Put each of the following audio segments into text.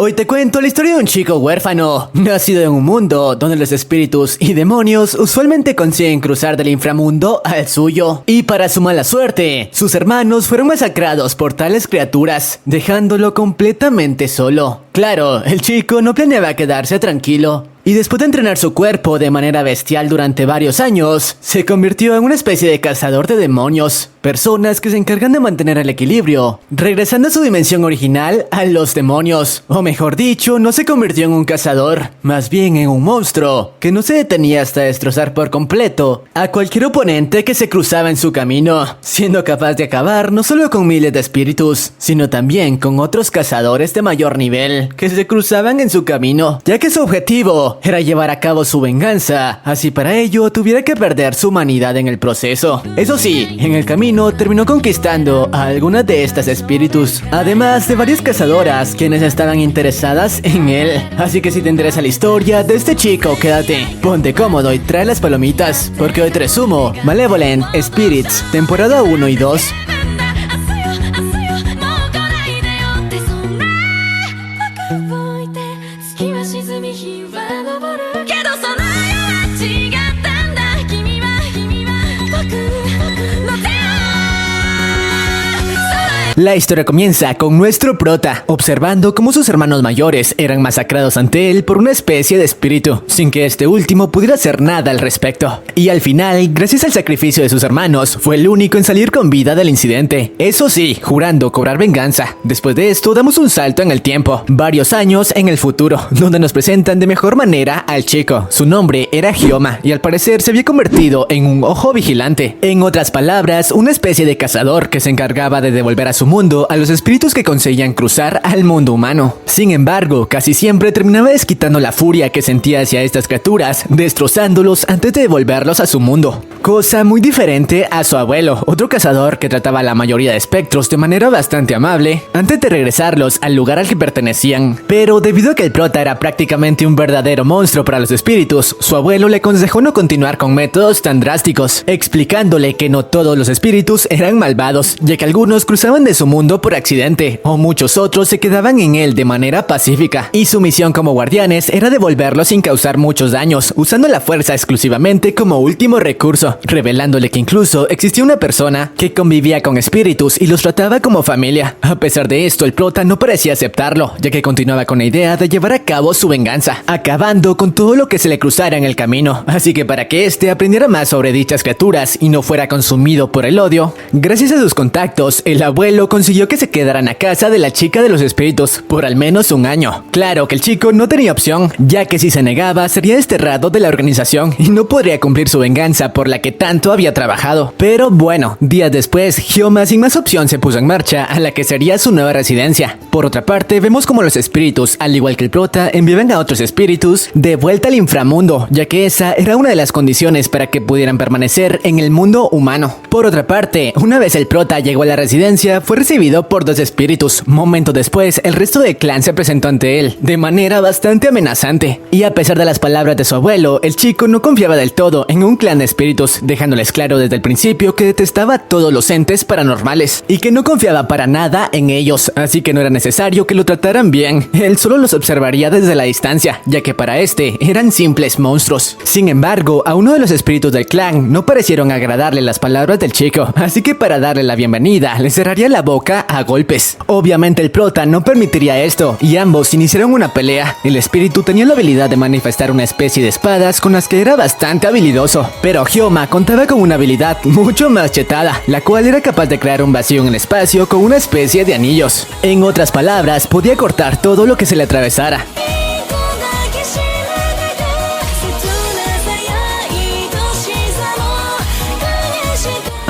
Hoy te cuento la historia de un chico huérfano, nacido en un mundo donde los espíritus y demonios usualmente consiguen cruzar del inframundo al suyo. Y para su mala suerte, sus hermanos fueron masacrados por tales criaturas, dejándolo completamente solo. Claro, el chico no planeaba quedarse tranquilo. Y después de entrenar su cuerpo de manera bestial durante varios años, se convirtió en una especie de cazador de demonios, personas que se encargan de mantener el equilibrio, regresando a su dimensión original a los demonios. O mejor dicho, no se convirtió en un cazador, más bien en un monstruo, que no se detenía hasta destrozar por completo a cualquier oponente que se cruzaba en su camino, siendo capaz de acabar no solo con miles de espíritus, sino también con otros cazadores de mayor nivel que se cruzaban en su camino, ya que su objetivo era llevar a cabo su venganza, así para ello tuviera que perder su humanidad en el proceso. Eso sí, en el camino terminó conquistando a algunas de estas espíritus, además de varias cazadoras quienes estaban interesadas en él. Así que si te interesa la historia de este chico, quédate, ponte cómodo y trae las palomitas, porque hoy te resumo Malevolent Spirits, temporada 1 y 2. La historia comienza con nuestro prota, observando cómo sus hermanos mayores eran masacrados ante él por una especie de espíritu, sin que este último pudiera hacer nada al respecto. Y al final, gracias al sacrificio de sus hermanos, fue el único en salir con vida del incidente. Eso sí, jurando cobrar venganza. Después de esto, damos un salto en el tiempo, varios años en el futuro, donde nos presentan de mejor manera al chico. Su nombre era Hyoma, y al parecer se había convertido en un ojo vigilante. En otras palabras, una especie de cazador que se encargaba de devolver a su mundo a los espíritus que conseguían cruzar al mundo humano. Sin embargo, casi siempre terminaba desquitando la furia que sentía hacia estas criaturas, destrozándolos antes de devolverlos a su mundo. Cosa muy diferente a su abuelo, otro cazador que trataba a la mayoría de espectros de manera bastante amable, antes de regresarlos al lugar al que pertenecían. Pero debido a que el prota era prácticamente un verdadero monstruo para los espíritus, su abuelo le aconsejó no continuar con métodos tan drásticos, explicándole que no todos los espíritus eran malvados, ya que algunos cruzaban de su mundo por accidente, o muchos otros se quedaban en él de manera pacífica, y su misión como guardianes era devolverlos sin causar muchos daños, usando la fuerza exclusivamente como último recurso, revelándole que incluso existía una persona que convivía con espíritus y los trataba como familia. A pesar de esto, el prota no parecía aceptarlo, ya que continuaba con la idea de llevar a cabo su venganza, acabando con todo lo que se le cruzara en el camino. Así que para que éste aprendiera más sobre dichas criaturas y no fuera consumido por el odio, gracias a sus contactos, el abuelo consiguió que se quedaran a casa de la chica de los espíritus por al menos un año. Claro que el chico no tenía opción, ya que si se negaba sería desterrado de la organización y no podría cumplir su venganza por la que tanto había trabajado. Pero bueno, días después, Hyoma sin más opción se puso en marcha a la que sería su nueva residencia. Por otra parte, vemos como los espíritus, al igual que el prota, enviaban a otros espíritus de vuelta al inframundo, ya que esa era una de las condiciones para que pudieran permanecer en el mundo humano. Por otra parte, una vez el prota llegó a la residencia, fue recibido por dos espíritus. Momento después, el resto del clan se presentó ante él, de manera bastante amenazante. Y a pesar de las palabras de su abuelo, el chico no confiaba del todo en un clan de espíritus, dejándoles claro desde el principio que detestaba a todos los entes paranormales, y que no confiaba para nada en ellos, así que no era necesario que lo trataran bien. Él solo los observaría desde la distancia, ya que para este eran simples monstruos. Sin embargo, a uno de los espíritus del clan no parecieron agradarle las palabras del chico, así que para darle la bienvenida, le cerraría la boca a golpes. Obviamente el prota no permitiría esto, y ambos iniciaron una pelea. El espíritu tenía la habilidad de manifestar una especie de espadas con las que era bastante habilidoso, pero Hyoma contaba con una habilidad mucho más chetada, la cual era capaz de crear un vacío en el espacio con una especie de anillos. En otras palabras, podía cortar todo lo que se le atravesara.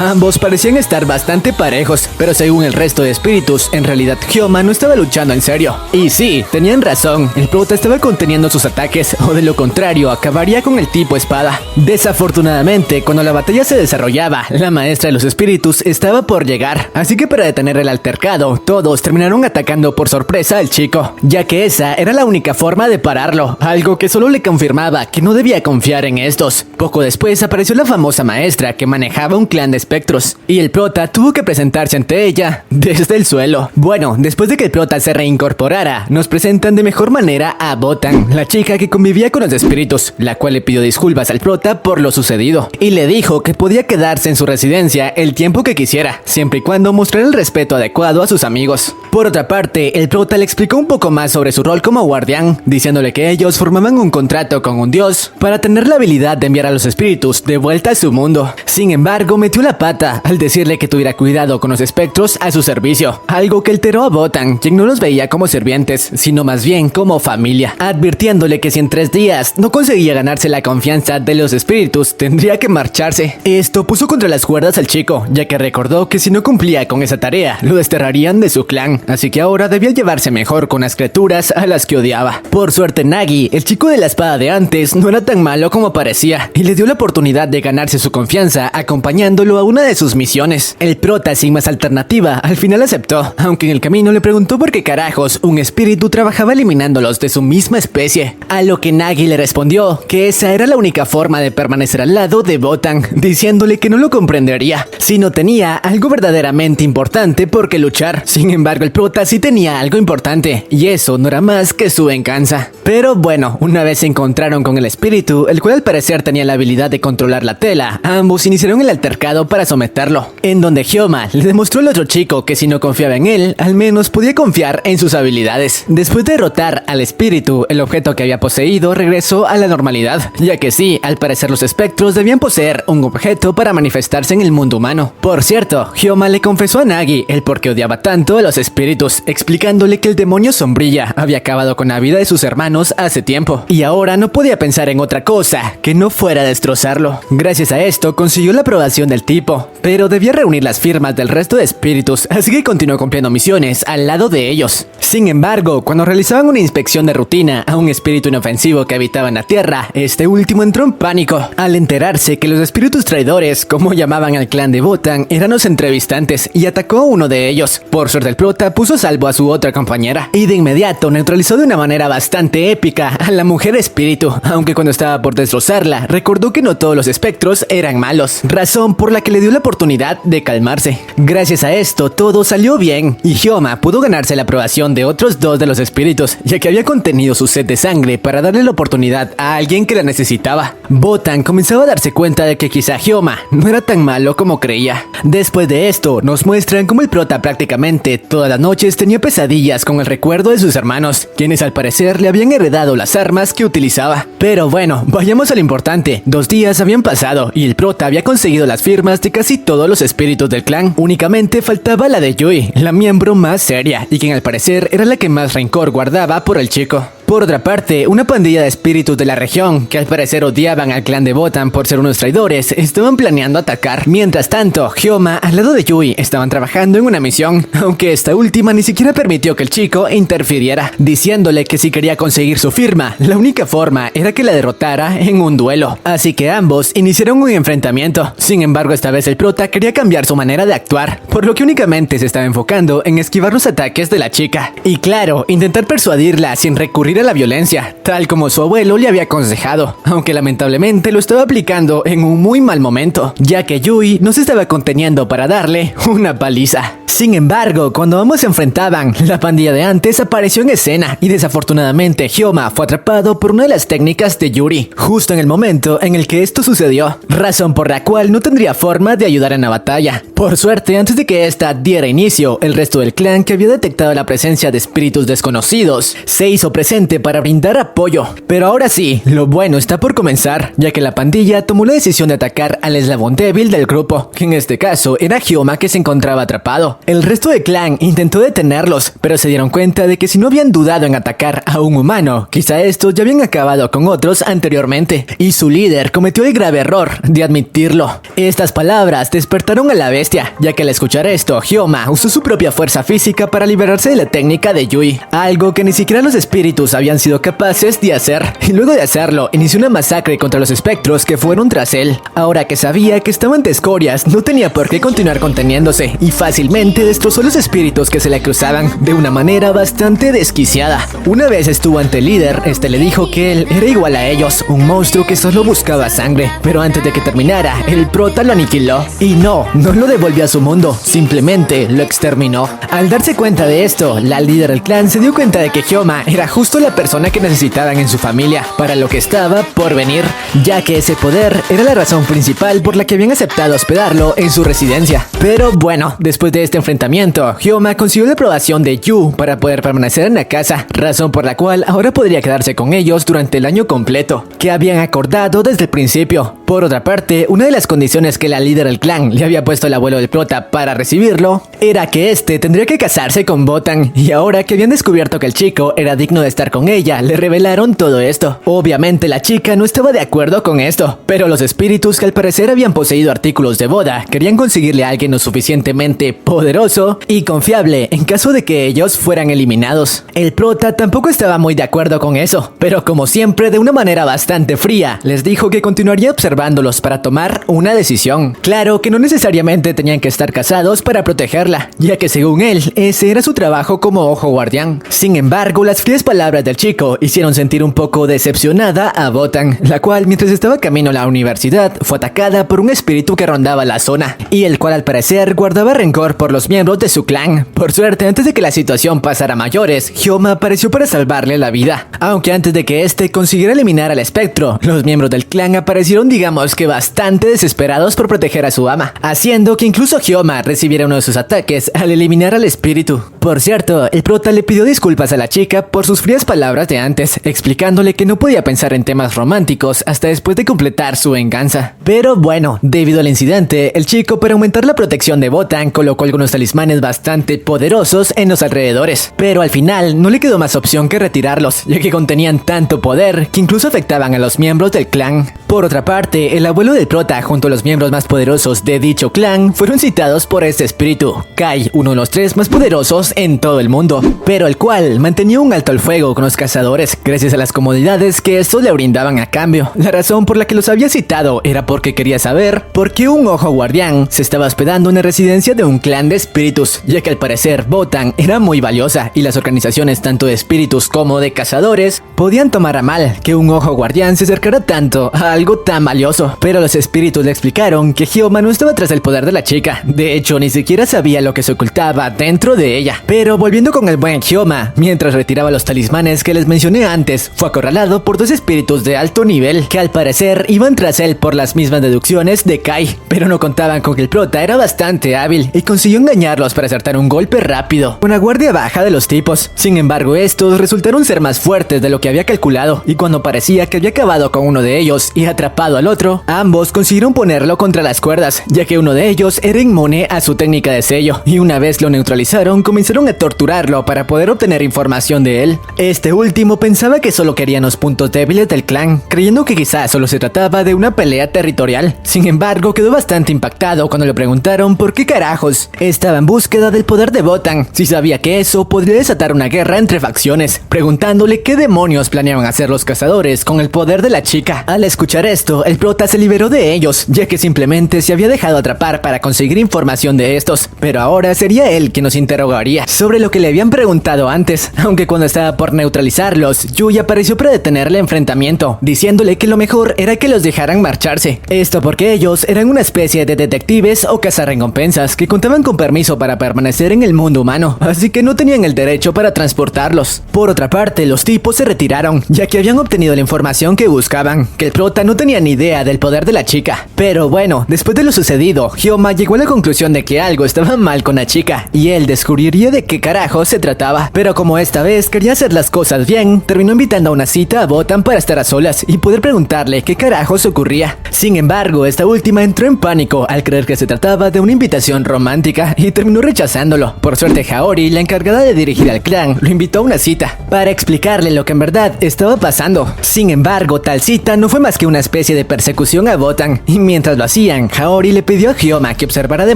Ambos parecían estar bastante parejos, pero según el resto de espíritus, en realidad Hyoma no estaba luchando en serio. Y sí, tenían razón, el prota estaba conteniendo sus ataques, o de lo contrario, acabaría con el tipo espada. Desafortunadamente, cuando la batalla se desarrollaba, la maestra de los espíritus estaba por llegar, así que para detener el altercado, todos terminaron atacando por sorpresa al chico, ya que esa era la única forma de pararlo, algo que solo le confirmaba que no debía confiar en estos. Poco después apareció la famosa maestra que manejaba un clan de espíritus espectros, y el prota tuvo que presentarse ante ella desde el suelo. Bueno, después de que el prota se reincorporara, nos presentan de mejor manera a Botan, la chica que convivía con los espíritus, la cual le pidió disculpas al prota por lo sucedido, y le dijo que podía quedarse en su residencia el tiempo que quisiera, siempre y cuando mostrara el respeto adecuado a sus amigos. Por otra parte, el prota le explicó un poco más sobre su rol como guardián, diciéndole que ellos formaban un contrato con un dios para tener la habilidad de enviar a los espíritus de vuelta a su mundo. Sin embargo, metió la pata al decirle que tuviera cuidado con los espectros a su servicio, algo que alteró a Botan, quien no los veía como sirvientes, sino más bien como familia, advirtiéndole que si en 3 días no conseguía ganarse la confianza de los espíritus, tendría que marcharse. Esto puso contra las cuerdas al chico, ya que recordó que si no cumplía con esa tarea, lo desterrarían de su clan, así que ahora debía llevarse mejor con las criaturas a las que odiaba. Por suerte, Nagi, el chico de la espada de antes, no era tan malo como parecía, y le dio la oportunidad de ganarse su confianza acompañándolo a una de sus misiones. El prota, sin más alternativa, al final aceptó, aunque en el camino le preguntó por qué carajos un espíritu trabajaba eliminándolos de su misma especie, a lo que Nagi le respondió que esa era la única forma de permanecer al lado de Botan, diciéndole que no lo comprendería si no tenía algo verdaderamente importante por qué luchar. Sin embargo, el prota sí tenía algo importante, y eso no era más que su venganza. Pero bueno, una vez se encontraron con el espíritu, el cual al parecer tenía la habilidad de controlar la tela, ambos iniciaron el altercado para someterlo, en donde Hyoma le demostró al otro chico que si no confiaba en él, al menos podía confiar en sus habilidades. Después de derrotar al espíritu, el objeto que había poseído regresó a la normalidad, ya que sí, al parecer los espectros debían poseer un objeto para manifestarse en el mundo humano. Por cierto, Hyoma le confesó a Nagi el por qué odiaba tanto a los espíritus, explicándole que el demonio sombrilla había acabado con la vida de sus hermanos hace tiempo, y ahora no podía pensar en otra cosa que no fuera destrozarlo. Gracias a esto consiguió la aprobación del tipo, pero debía reunir las firmas del resto de espíritus, así que continuó cumpliendo misiones al lado de ellos. Sin embargo, cuando realizaban una inspección de rutina a un espíritu inofensivo que habitaba en la tierra, este último entró en pánico al enterarse que los espíritus traidores, como llamaban al clan de Botan, eran los entrevistantes, y atacó a uno de ellos. Por suerte, el prota puso a salvo a su otra compañera, y de inmediato neutralizó de una manera bastante épica a la mujer espíritu, aunque cuando estaba por destrozarla, recordó que no todos los espectros eran malos, razón por la que le dio la oportunidad de calmarse. Gracias a esto, todo salió bien, y Hyoma pudo ganarse la aprobación de otros 2 de los espíritus, ya que había contenido su sed de sangre para darle la oportunidad a alguien que la necesitaba. Botan comenzaba a darse cuenta de que quizá Hyoma no era tan malo como creía. Después de esto, nos muestran cómo el prota prácticamente todas las noches tenía pesadillas con el recuerdo de sus hermanos, quienes al parecer le habían heredado las armas que utilizaba. Pero bueno, vayamos a lo importante. 2 días habían pasado y el prota había conseguido las firmas de casi todos los espíritus del clan. Únicamente faltaba la de Yui, la miembro más seria, y quien al parecer era la que más rencor guardaba por el chico. Por otra parte, una pandilla de espíritus de la región, que al parecer odiaban al clan de Botan por ser unos traidores, estaban planeando atacar. Mientras tanto, Hyoma al lado de Yui estaban trabajando en una misión, aunque esta última ni siquiera permitió que el chico interfiriera, diciéndole que si quería conseguir su firma, la única forma era que la derrotara en un duelo. Así que ambos iniciaron un enfrentamiento. Sin embargo, esta vez el prota quería cambiar su manera de actuar, por lo que únicamente se estaba enfocando en esquivar los ataques de la chica. Y claro, intentar persuadirla sin recurrir a la violencia, tal como su abuelo le había aconsejado, aunque lamentablemente lo estaba aplicando en un muy mal momento, ya que Yui no se estaba conteniendo para darle una paliza. Sin embargo, cuando ambos se enfrentaban, la pandilla de antes apareció en escena y desafortunadamente Hyoma fue atrapado por una de las técnicas de Yuri, justo en el momento en el que esto sucedió, razón por la cual no tendría forma de ayudar en la batalla. Por suerte, antes de que esta diera inicio, el resto del clan, que había detectado la presencia de espíritus desconocidos, se hizo presente para brindar apoyo. Pero ahora sí, lo bueno está por comenzar, ya que la pandilla tomó la decisión de atacar al eslabón débil del grupo, que en este caso era Hyoma, que se encontraba atrapado. El resto del clan intentó detenerlos, pero se dieron cuenta de que si no habían dudado en atacar a un humano, quizá estos ya habían acabado con otros anteriormente, y su líder cometió el grave error de admitirlo. Estas palabras despertaron a la bestia, ya que al escuchar esto, Hyoma usó su propia fuerza física para liberarse de la técnica de Yui, algo que ni siquiera los espíritus habían sido capaces de hacer. Y luego de hacerlo, inició una masacre contra los espectros que fueron tras él. Ahora que sabía que estaban de escorias, no tenía por qué continuar conteniéndose y fácilmente destrozó los espíritus que se le cruzaban de una manera bastante desquiciada. Una vez estuvo ante el líder, este le dijo que él era igual a ellos, un monstruo que solo buscaba sangre. Pero antes de que terminara, el prota lo aniquiló. Y no lo devolvió a su mundo, simplemente lo exterminó. Al darse cuenta de esto, la líder del clan se dio cuenta de que Hyoma era justo la persona que necesitaban en su familia para lo que estaba por venir, ya que ese poder era la razón principal por la que habían aceptado hospedarlo en su residencia. Pero bueno, después de este enfrentamiento, Hyoma consiguió la aprobación de Yu para poder permanecer en la casa, razón por la cual ahora podría quedarse con ellos durante el año completo, que habían acordado desde el principio. Por otra parte, una de las condiciones que la líder del clan le había puesto al abuelo del prota para recibirlo era que este tendría que casarse con Botan, y ahora que habían descubierto que el chico era digno de estar con ella, le revelaron todo esto. Obviamente la chica no estaba de acuerdo con esto, pero los espíritus que al parecer habían poseído artículos de boda querían conseguirle a alguien lo suficientemente poderoso y confiable en caso de que ellos fueran eliminados. El prota tampoco estaba muy de acuerdo con eso, pero como siempre de una manera bastante fría, les dijo que continuaría observándolos para tomar una decisión. Claro que no necesariamente tenían que estar casados para protegerla, ya que según él, ese era su trabajo como ojo guardián. Sin embargo, las frías palabras del chico hicieron sentir un poco decepcionada a Botan, la cual mientras estaba camino a la universidad fue atacada por un espíritu que rondaba la zona, y el cual al parecer guardaba rencor por los miembros de su clan. Por suerte, antes de que la situación pasara a mayores, Hyoma apareció para salvarle la vida, aunque antes de que este consiguiera eliminar al espectro, los miembros del clan aparecieron digamos que bastante desesperados por proteger a su ama, haciendo que incluso Hyoma recibiera uno de sus ataques al eliminar al espíritu. Por cierto, el prota le pidió disculpas a la chica por sus frías palabras de antes, explicándole que no podía pensar en temas románticos hasta después de completar su venganza. Pero bueno, debido al incidente, el chico, para aumentar la protección de Botan, colocó algunos talismanes bastante poderosos en los alrededores, pero al final no le quedó más opción que retirarlos, ya que contenían tanto poder que incluso afectaban a los miembros del clan. Por otra parte, el abuelo del prota junto a los miembros más poderosos de dicho clan fueron citados por este espíritu, Kai, uno de los 3 más poderosos en todo el mundo, pero el cual mantenía un alto al fuego con los cazadores gracias a las comodidades que estos le brindaban a cambio. La razón por la que los había citado era porque quería saber por qué un ojo guardián se estaba hospedando en la residencia de un clan de espíritus, ya que al parecer Botan era muy valiosa y las organizaciones tanto de espíritus como de cazadores podían tomar a mal que un ojo guardián se acercara tanto a algo tan valioso. Pero los espíritus le explicaron que Hyoma no estaba tras el poder de la chica, de hecho ni siquiera sabía lo que se ocultaba dentro de ella. Pero volviendo con el buen Hyoma, mientras retiraba los talismanes que les mencioné antes, fue acorralado por 2 espíritus de alto nivel que al parecer iban tras él por las mismas deducciones de Kai, pero no contaban con que el prota era bastante hábil y consiguió engañarlos para acertar un golpe rápido con la guardia baja de los tipos. Sin embargo, estos resultaron ser más fuertes de lo que había calculado, y cuando parecía que había acabado con uno de ellos y atrapado al otro, ambos consiguieron ponerlo contra las cuerdas, ya que uno de ellos era inmune a su técnica de sello, y una vez lo neutralizaron, comenzaron a torturarlo para poder obtener información de él. Este último pensaba que solo querían los puntos débiles del clan, creyendo que quizás solo se trataba de una pelea territorial. Sin embargo, quedó bastante impactado cuando le preguntaron por qué carajos estaba en búsqueda del poder de Botan, si sabía que eso podría desatar una guerra entre facciones, preguntándole qué demonios planeaban hacer los cazadores con el poder de la chica. Al escuchar esto, el prota se liberó de ellos, ya que simplemente se había dejado atrapar para conseguir información de estos, pero ahora sería él quien nos interrogaría sobre lo que le habían preguntado antes, aunque cuando estaba por neutralizarlos, Yui apareció para detener el enfrentamiento, diciéndole que lo mejor era que los dejaran marcharse. Esto porque ellos eran una especie de detectives o cazarrecompensas que contaban con permiso para permanecer en el mundo humano, así que no tenían el derecho para transportarlos. Por otra parte, los tipos se retiraron, ya que habían obtenido la información que buscaban, que el prota no tenía ni idea del poder de la chica. Pero bueno, después de lo sucedido, Hyoma llegó a la conclusión de que algo estaba mal con la chica, y él descubriría de qué carajo se trataba. Pero como esta vez quería hacer las cosas bien, terminó invitando a una cita a Botan para estar a solas y poder preguntarle qué carajos ocurría. Sin embargo, esta última entró en pánico al creer que se trataba de una invitación romántica y terminó rechazándolo. Por suerte, Haori, la encargada de dirigir al clan, lo invitó a una cita para explicarle lo que en verdad estaba pasando. Sin embargo, tal cita no fue más que una especie de persecución a Botan, y mientras lo hacían, Haori le pidió a Hyoma que observara de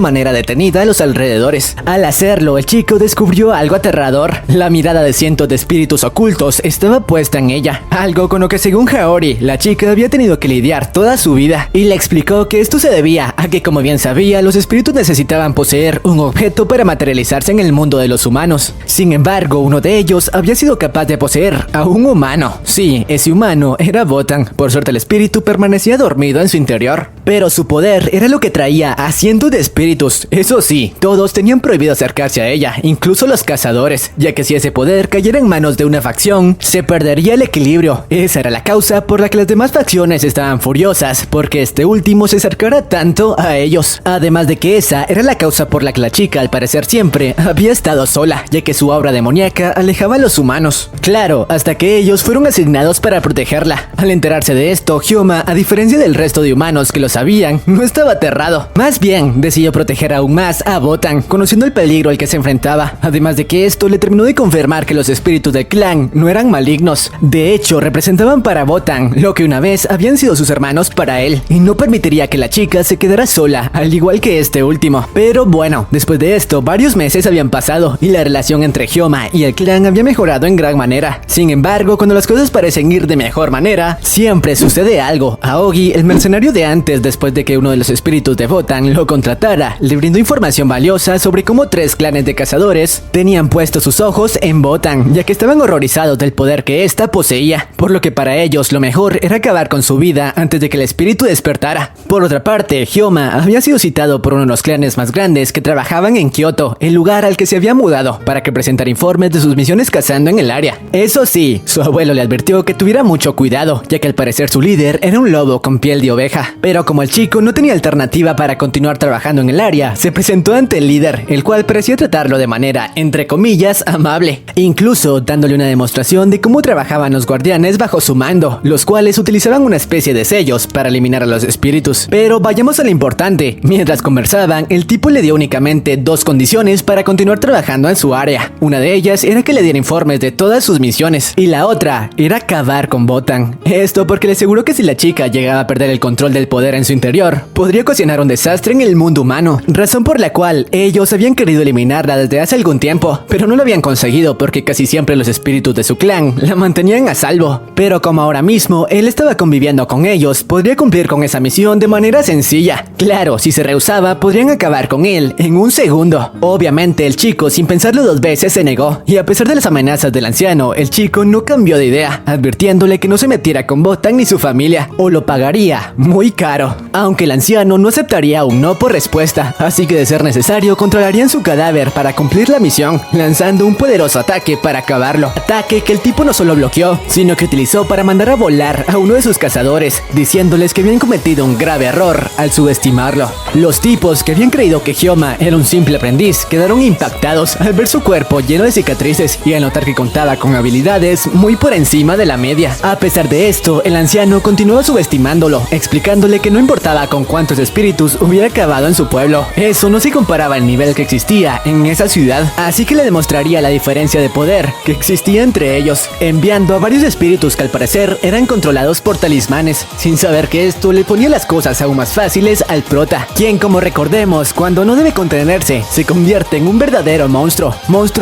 manera detenida a los alrededores. Al hacerlo, el chico descubrió algo aterrador: la mirada de cientos de espíritus ocultos ocultos estaba puesta en ella, algo con lo que según Haori, la chica había tenido que lidiar toda su vida, y le explicó que esto se debía a que, como bien sabía, los espíritus necesitaban poseer un objeto para materializarse en el mundo de los humanos. Sin embargo, uno de ellos había sido capaz de poseer a un humano. Sí, ese humano era Botan. Por suerte el espíritu permanecía dormido en su interior, pero su poder era lo que traía a cientos de espíritus. Eso sí, todos tenían prohibido acercarse a ella, incluso los cazadores, ya que si ese poder cayera en manos de una facción, se perdería el equilibrio. Esa era la causa por la que las demás facciones estaban furiosas, porque este último se acercara tanto a ellos. Además de que esa era la causa por la que la chica, al parecer siempre, había estado sola, ya que su aura demoníaca alejaba a los humanos. Claro, hasta que ellos fueron asignados para protegerla. Al enterarse de esto, Hyoma, a diferencia del resto de humanos que lo sabían, no estaba aterrado. Más bien, decidió proteger aún más a Botan, conociendo el peligro al que se enfrentaba. Además de que esto le terminó de confirmar que los espíritus del clan no eran malignos. De hecho, representaban para Botan lo que una vez habían sido sus hermanos para él, y no permitiría que la chica se quedara sola, al igual que este último. Pero bueno, después de esto, varios meses habían pasado, y la relación entre Hyoma y el clan había mejorado en gran manera. Sin embargo, cuando las cosas parecen ir de mejor manera, siempre sucede algo. Aogi, el mercenario de antes, después de que uno de los espíritus de Botan lo contratara, le brindó información valiosa sobre cómo 3 clanes de cazadores tenían puestos sus ojos en Botan, ya que estaban horrorizados del poder que ésta poseía, por lo que para ellos lo mejor era acabar con su vida antes de que el espíritu despertara. Por otra parte, Hyoma había sido citado por uno de los clanes más grandes que trabajaban en Kyoto, el lugar al que se había mudado, para que presentara informes de sus misiones cazando en el área. Eso sí, su abuelo le advirtió que tuviera mucho cuidado, ya que al parecer su líder era un lobo con piel de oveja. Pero como el chico no tenía alternativa para continuar trabajando en el área, se presentó ante el líder, el cual parecía tratarlo de manera, entre comillas, amable, incluso dándole una demostración de cómo trabajaban los guardianes bajo su mando, los cuales utilizaban una especie de sellos para eliminar a los espíritus. Pero vayamos a lo importante. Mientras conversaban, el tipo le dio únicamente 2 condiciones para continuar trabajando en su área. Una de ellas era que le diera informes de todas sus misiones, y la otra era acabar con Botan. Esto porque le aseguró que si la chica llegaba a perder el control del poder en su interior, podría ocasionar un desastre en el mundo humano, razón por la cual ellos habían querido eliminarla desde hace algún tiempo, pero no lo habían conseguido porque casi siempre los espíritus de su clan la mantenían a salvo. Pero como ahora mismo él estaba conviviendo con ellos, podría cumplir con esa misión de manera sencilla. Claro, si se rehusaba, podrían acabar con él en un segundo. Obviamente el chico, sin pensarlo 2 veces, se negó, y a pesar de las amenazas del anciano, el chico no cambió de idea, advirtiéndole que no se metiera con Botan ni su familia, o lo pagaría muy caro. Aunque el anciano no aceptaría un no por respuesta, así que de ser necesario controlarían su cadáver para cumplir la misión, lanzando un poderoso ataque para acabarlo. Ataque que el tipo no solo bloqueó, sino que utilizó para mandar a volar a uno de sus cazadores, diciéndoles que habían cometido un grave error al subestimarlo. Los tipos que habían creído que Hyoma era un simple aprendiz quedaron impactados al ver su cuerpo lleno de cicatrices y al notar que contaba con habilidades muy por encima de la media. A pesar de esto, el anciano continuó subestimándolo, explicándole que no importaba con cuántos espíritus hubiera acabado en su pueblo, eso no se comparaba al nivel que existía en esa ciudad, así que le demostraría la diferencia de poder que existía entre ellos, enviando a varios espíritus que al parecer eran controlados por talismanes, sin saber que esto le ponía las cosas aún más fáciles al prota, quien, como recordemos, cuando no debe contenerse, se convierte en un verdadero monstruo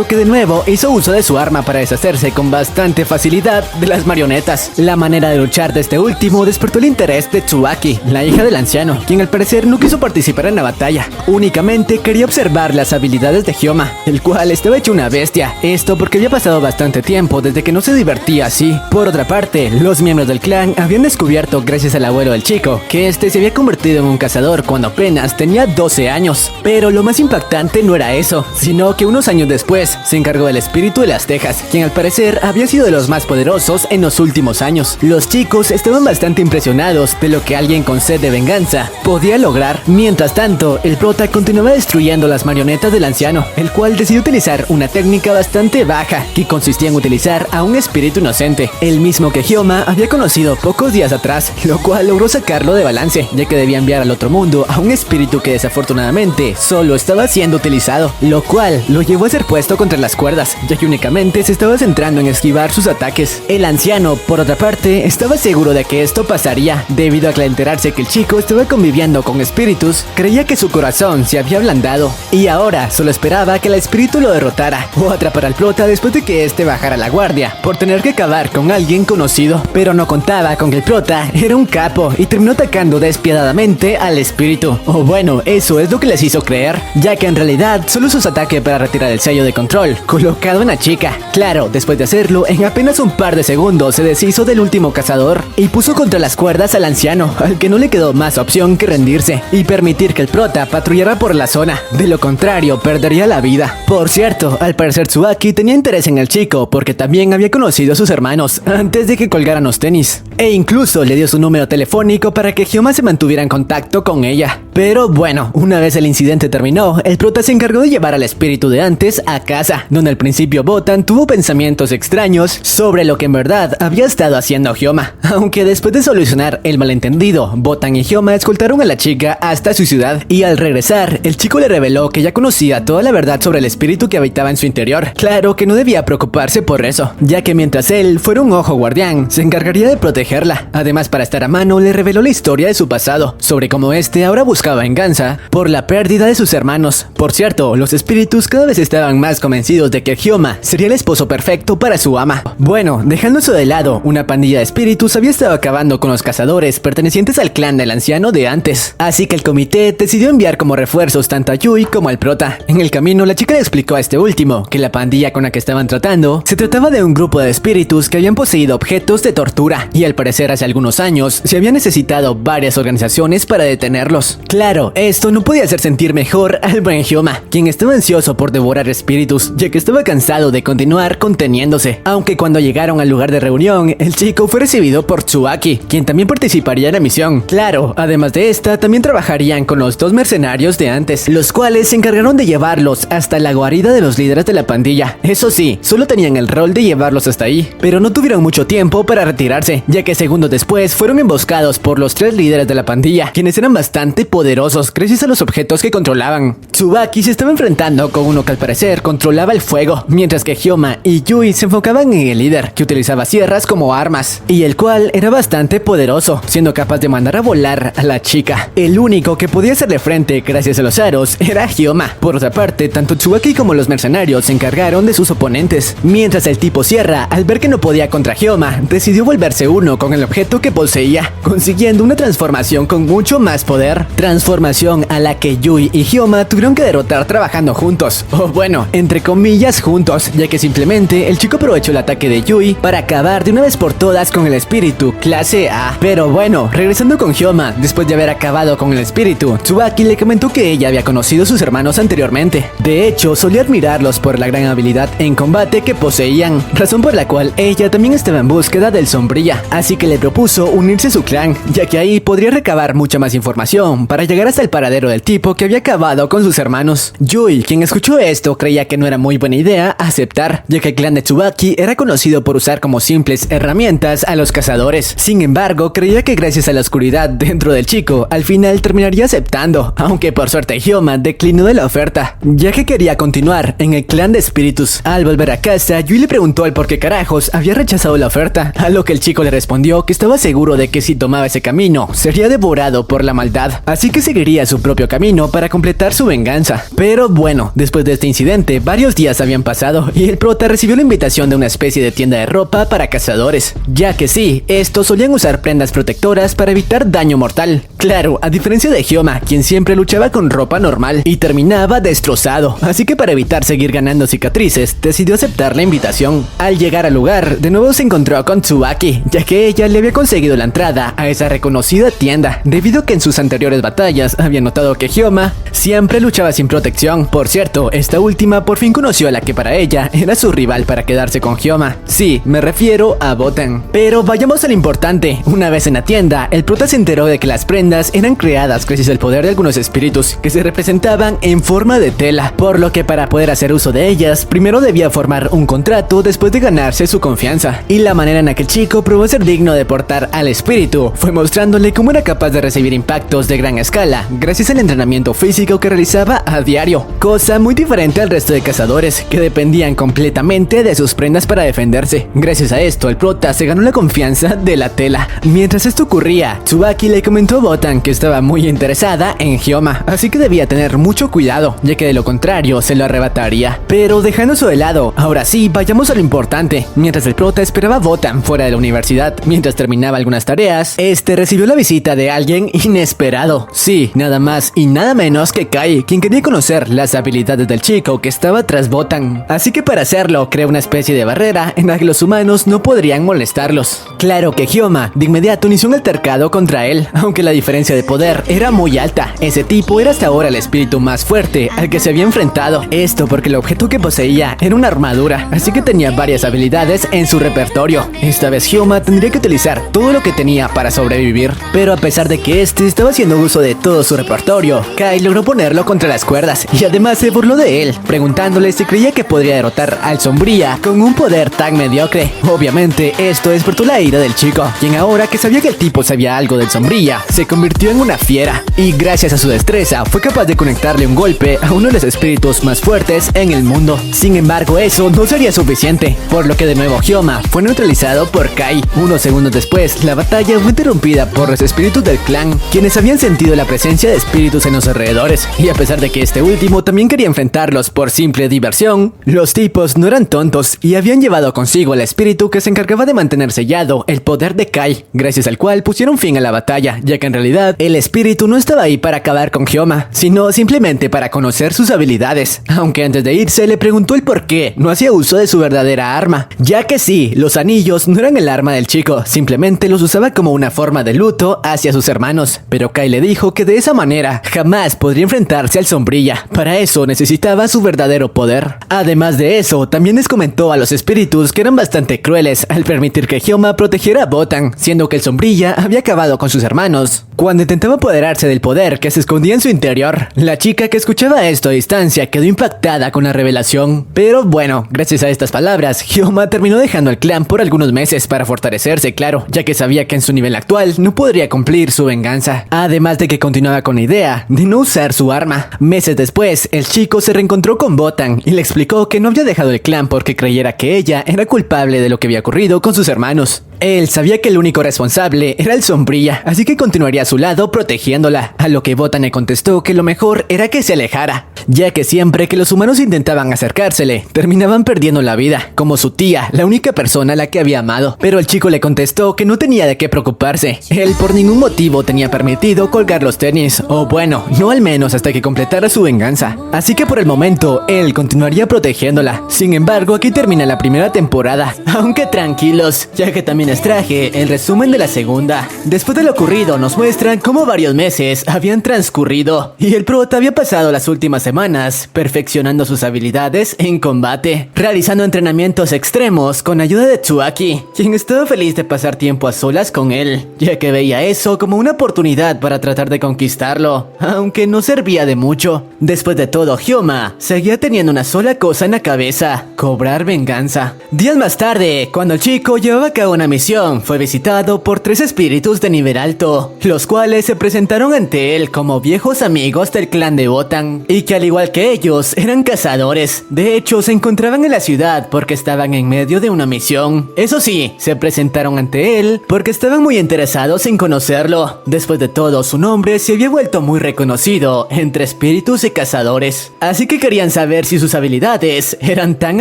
que de nuevo hizo uso de su arma para deshacerse con bastante facilidad de las marionetas. La manera de luchar de este último despertó el interés de Tsuaki, la hija del anciano, quien al parecer no quiso participar en la batalla, únicamente quería observar las habilidades de Hyoma, el cual estaba hecho una bestia, esto porque había pasado bastante tiempo desde que no se divertía así. Por otra parte, los miembros del clan habían descubierto, gracias al abuelo del chico, que este se había convertido en un cazador cuando apenas tenía 12 años, pero lo más impactante no era eso, sino que unos años después se encargó del espíritu de las Tejas, quien al parecer había sido de los más poderosos en los últimos años. Los chicos estaban bastante impresionados de lo que alguien con sed de venganza podía lograr. Mientras tanto, el prota continuaba destruyendo las marionetas del anciano, el cual decidió utilizar una técnica bastante baja, que consistía en utilizar a un espíritu inocente, el mismo que Hyoma había conocido pocos días atrás, lo cual logró sacarlo de balance, ya que debía enviar al otro mundo a un espíritu que desafortunadamente solo estaba siendo utilizado, lo cual lo llevó a ser puesto contra las cuerdas, ya que únicamente se estaba centrando en esquivar sus ataques. El anciano, por otra parte, estaba seguro de que esto pasaría, debido a que al enterarse que que el chico estaba conviviendo con espíritus, creía que su corazón se había ablandado y ahora solo esperaba que el espíritu lo derrotara o atrapara al prota después de que este bajara la guardia por tener que acabar con alguien conocido, pero no contaba con que el prota era un capo y terminó atacando despiadadamente al espíritu. O bueno, eso es lo que les hizo creer, ya que en realidad solo usó su ataque para retirar el sello de control colocado en la chica. Claro, después de hacerlo, en apenas un par de segundos se deshizo del último cazador y puso contra las cuerdas al anciano, al que no le quedó más opción que rendirse y permitir que el prota patrullara por la zona. De lo contrario, perdería la vida. Por cierto, al parecer Tsubaki tenía interés en el chico porque también había conocido a sus hermanos antes de que colgaran los tenis. E incluso le dio su número telefónico para que Hyoma se mantuviera en contacto con ella. Pero bueno, una vez el incidente terminó, el prota se encargó de llevar al espíritu de antes a casa, donde al principio Botan tuvo pensamientos extraños sobre lo que en verdad había estado haciendo Hyoma. Aunque después de solucionar el malentendido, Botan y Hyoma escoltaron a la chica hasta su ciudad y al regresar, el chico le reveló que ya conocía toda la verdad sobre el espíritu que habitaba en su interior. Claro que no debía preocuparse por eso, ya que mientras él fuera un ojo guardián, se encargaría de protegerla. Además, para estar a mano, le reveló la historia de su pasado, sobre cómo este ahora buscaba venganza por la pérdida de sus hermanos. Por cierto, los espíritus cada vez estaban más convencidos de que Hyoma sería el esposo perfecto para su ama. Bueno, dejando eso de lado, una pandilla de espíritus había estado acabando con los cazadores pertenecientes al clan del anciano de antes. Así que el comité decidió enviar como refuerzos tanto a Yui como al prota. En el camino, la chica le explicó a este último que la pandilla con la que estaban tratando se trataba de un grupo de espíritus que habían poseído objetos de tortura y al parecer hace algunos años se habían necesitado varias organizaciones para detenerlos. Claro, esto no podía hacer sentir mejor al buen Hyoma, quien estaba ansioso por devorar espíritus, ya que estaba cansado de continuar conteniéndose. Aunque cuando llegaron al lugar de reunión, el chico fue recibido por Tsubaki, quien también participaría en la misión. Claro, además de esta, también trabajarían con los dos mercenarios de antes, los cuales se encargaron de llevarlos hasta la guarida de los líderes de la pandilla. Eso sí, solo tenían el rol de llevarlos hasta ahí, pero no tuvieron mucho tiempo para retirarse, ya que segundos después fueron emboscados por los tres líderes de la pandilla, quienes eran bastante poderosos gracias a los objetos que controlaban. Tsubaki se estaba enfrentando con uno que al parecer controlaba el fuego, mientras que Hyoma y Yui se enfocaban en el líder, que utilizaba sierras como armas, y el cual era bastante poderoso, siendo capaz de mandar a volar a la chica. El único que podía hacerle frente gracias a los aros era Hyoma. Por otra parte, tanto Tsubaki como los mercenarios se encargaron de sus oponentes, mientras el tipo sierra, al ver que no podía contra Hyoma, decidió volverse uno con el objeto que poseía, consiguiendo una transformación con mucho más poder, transformación a la que Yui y Hyoma tuvieron que derrotar trabajando juntos, o bueno, entre comillas juntos, ya que simplemente el chico aprovechó el ataque de Yui para acabar de una vez por todas con el espíritu clase A. Pero bueno, regresando con Hyoma, después de haber acabado con el espíritu, Tsubaki le comentó que ella había conocido a sus hermanos anteriormente. De hecho, solía admirarlos por la gran habilidad en combate que poseían, razón por la cual ella también estaba en búsqueda del Sombrilla, así que le propuso unirse a su clan, ya que ahí podría recabar mucha más información para llegar hasta el paradero del tipo que había acabado con sus hermanos. Yui, quien escuchó esto, creía que no era muy buena idea aceptar, ya que el clan de Tsubaki era conocido por usar como simples herramientas a los cazadores. Sin embargo, creía que gracias a la oscuridad dentro del chico, al final terminaría aceptando, aunque por suerte Hyoma declinó de la oferta, ya que quería continuar en el clan de espíritus. Al volver a casa, Yui le preguntó el por qué carajos había rechazado la oferta, a lo que el chico le respondió que estaba seguro de que si tomaba ese camino, sería devorado por la maldad, así que seguiría su propio camino para completar su venganza. Pero bueno, después de este incidente, varios días habían pasado y el prota recibió la invitación de una especie de tienda de ropa para cazadores, ya que sí, estos solían usar prendas protectoras para evitar daño mortal. Claro, a diferencia de Hyoma, quien siempre luchaba con ropa normal y terminaba destrozado, así que para evitar seguir ganando cicatrices, decidió aceptar la invitación. Al llegar al lugar, de nuevo se encontró con Tsubaki, ya que ella le había conseguido la entrada a esa reconocida tienda, debido a que en sus anteriores batallas había notado que Hyoma siempre luchaba sin protección. Por cierto, esta última por fin conoció a la que para ella era su rival para quedarse con Hyoma. Sí, me refiero a Botan. Pero vayamos a lo importante. Una vez en la tienda, el prota se enteró de que las prendas eran creadas gracias al poder de algunos espíritus que se representaban en forma de tela, por lo que para poder hacer uso de ellas, primero debía formar un contrato después de ganarse su confianza. Y la manera en la que el chico probó ser digno de portar al espíritu fue mostrándole cómo era capaz de recibir impactos de gran escala gracias al entrenamiento físico que realizaba a diario, cosa muy diferente al resto de cazadores que dependían completamente de sus prendas para defenderse. Gracias a esto, el prota se ganó la confianza de la tela. Mientras esto ocurría, Tsubaki le comentó a Botan que estaba muy interesada en Hyoma, así que debía tener mucho cuidado, ya que de lo contrario se lo arrebataría. Pero dejando eso de lado, ahora sí, vayamos a lo importante. Mientras el prota esperaba a Botan fuera de la universidad, mientras terminaba algunas tareas, este recibió la visita de alguien inesperado. Sí, nada más y nada menos que Kai, quien quería conocer las habilidades del chico que estaba tras Botan. Así que para hacerlo, creó una especie de barrera en la que los humanos no podrían molestarlos. Claro que Hyoma de inmediato inició un altercado contra él, aunque la diferencia de poder era muy alta. Ese tipo era hasta ahora el espíritu más fuerte al que se había enfrentado. Esto porque el objeto que poseía era una armadura, así que tenía varias habilidades en su repertorio. Esta vez Hyoma tendría que utilizar todo lo que tenía para sobrevivir. Pero a pesar de que este estaba haciendo uso de todo su repertorio, Kai logró ponerlo contra las cuerdas y además se burló de él, preguntándole si creía que podría derrotar al Sombría con un poder tan mediocre. Obviamente esto despertó la ira del chico, quien ahora que sabía que el tipo sabía algo del Sombría, se convirtió en una fiera y gracias a su destreza fue capaz de conectarle un golpe a uno de los espíritus más fuertes en el mundo. Sin embargo, eso no sería suficiente, por lo que de nuevo Hyoma fue neutralizado por Kai. Unos segundos después, la batalla fue interrumpida por los espíritus del clan, quienes habían sentido la presencia de espíritus en los alrededores, y a pesar de que este último también quería enfrentarlos por simple diversión, los tipos no eran tontos y habían llevado consigo al espíritu que se encargaba de mantener sellado el poder de Kai, gracias al cual pusieron fin a la batalla, ya que en realidad el espíritu no estaba ahí para acabar con Hyoma, sino simplemente para conocer sus habilidades, aunque antes de irse le preguntó el por qué no hacía uso de su verdadera arma, ya que sí, los anillos no eran el arma del chico, simplemente los usaba como una forma de luto hacia sus hermanos, pero Kai le dijo que de esa manera jamás podría enfrentarse al Sombrilla, para eso necesitaba su verdadero poder. Además de eso, también les comentó a los espíritus que eran bastante crueles al permitir que Hyoma protegiera a Botan, siendo que el Sombrilla había acabado con sus hermanos cuando intentaba apoderarse del poder que se escondía en su interior. La chica que escuchaba esto a distancia quedó impactada con la revelación, pero bueno, gracias a estas palabras, Hyoma terminó dejando al clan por algunos meses para fortalecerse, claro, ya que sabía que en su nivel actual no podría cumplir su venganza, además de que continuaba con la idea de no usar su arma. Meses después, el chico se reencontró con Botan y le explicó que no había dejado el clan porque creyera que ella era culpable de lo que había ocurrido con sus hermanos. Él sabía que el único responsable era el Sombrilla, así que continuaría a su lado protegiéndola, a lo que Botan le contestó que lo mejor era que se alejara, ya que siempre que los humanos intentaban acercársele, terminaban perdiendo la vida, como su tía, la única persona a la que había amado. Pero el chico le contestó que no tenía de qué preocuparse, él por ningún motivo tenía permitido colgar los tenis, o bueno, no al menos hasta que completara su venganza, así que por el momento, él continuaría protegiéndola. Sin embargo, aquí termina la primera temporada, aunque tranquilos, ya que también les traje el resumen de la segunda. Después de lo ocurrido, nos muestran cómo varios meses habían transcurrido y el prota había pasado las últimas semanas perfeccionando sus habilidades en combate, realizando entrenamientos extremos con ayuda de Tsuaki, quien estaba feliz de pasar tiempo a solas con él, ya que veía eso como una oportunidad para tratar de conquistarlo, aunque no servía de mucho. Después de todo, Hyoma seguía teniendo una sola cosa en la cabeza: cobrar venganza. Días más tarde, cuando el chico llevaba a cabo una misión, fue visitado por 3 espíritus de nivel alto, los cuales se presentaron ante él como viejos amigos del clan de Botan, y que al igual que ellos, eran cazadores. De hecho, se encontraban en la ciudad porque estaban en medio de una misión. Eso sí, se presentaron ante él porque estaban muy interesados en conocerlo. Después de todo, su nombre se había vuelto muy reconocido entre espíritus y cazadores, así que querían saber si sus habilidades eran tan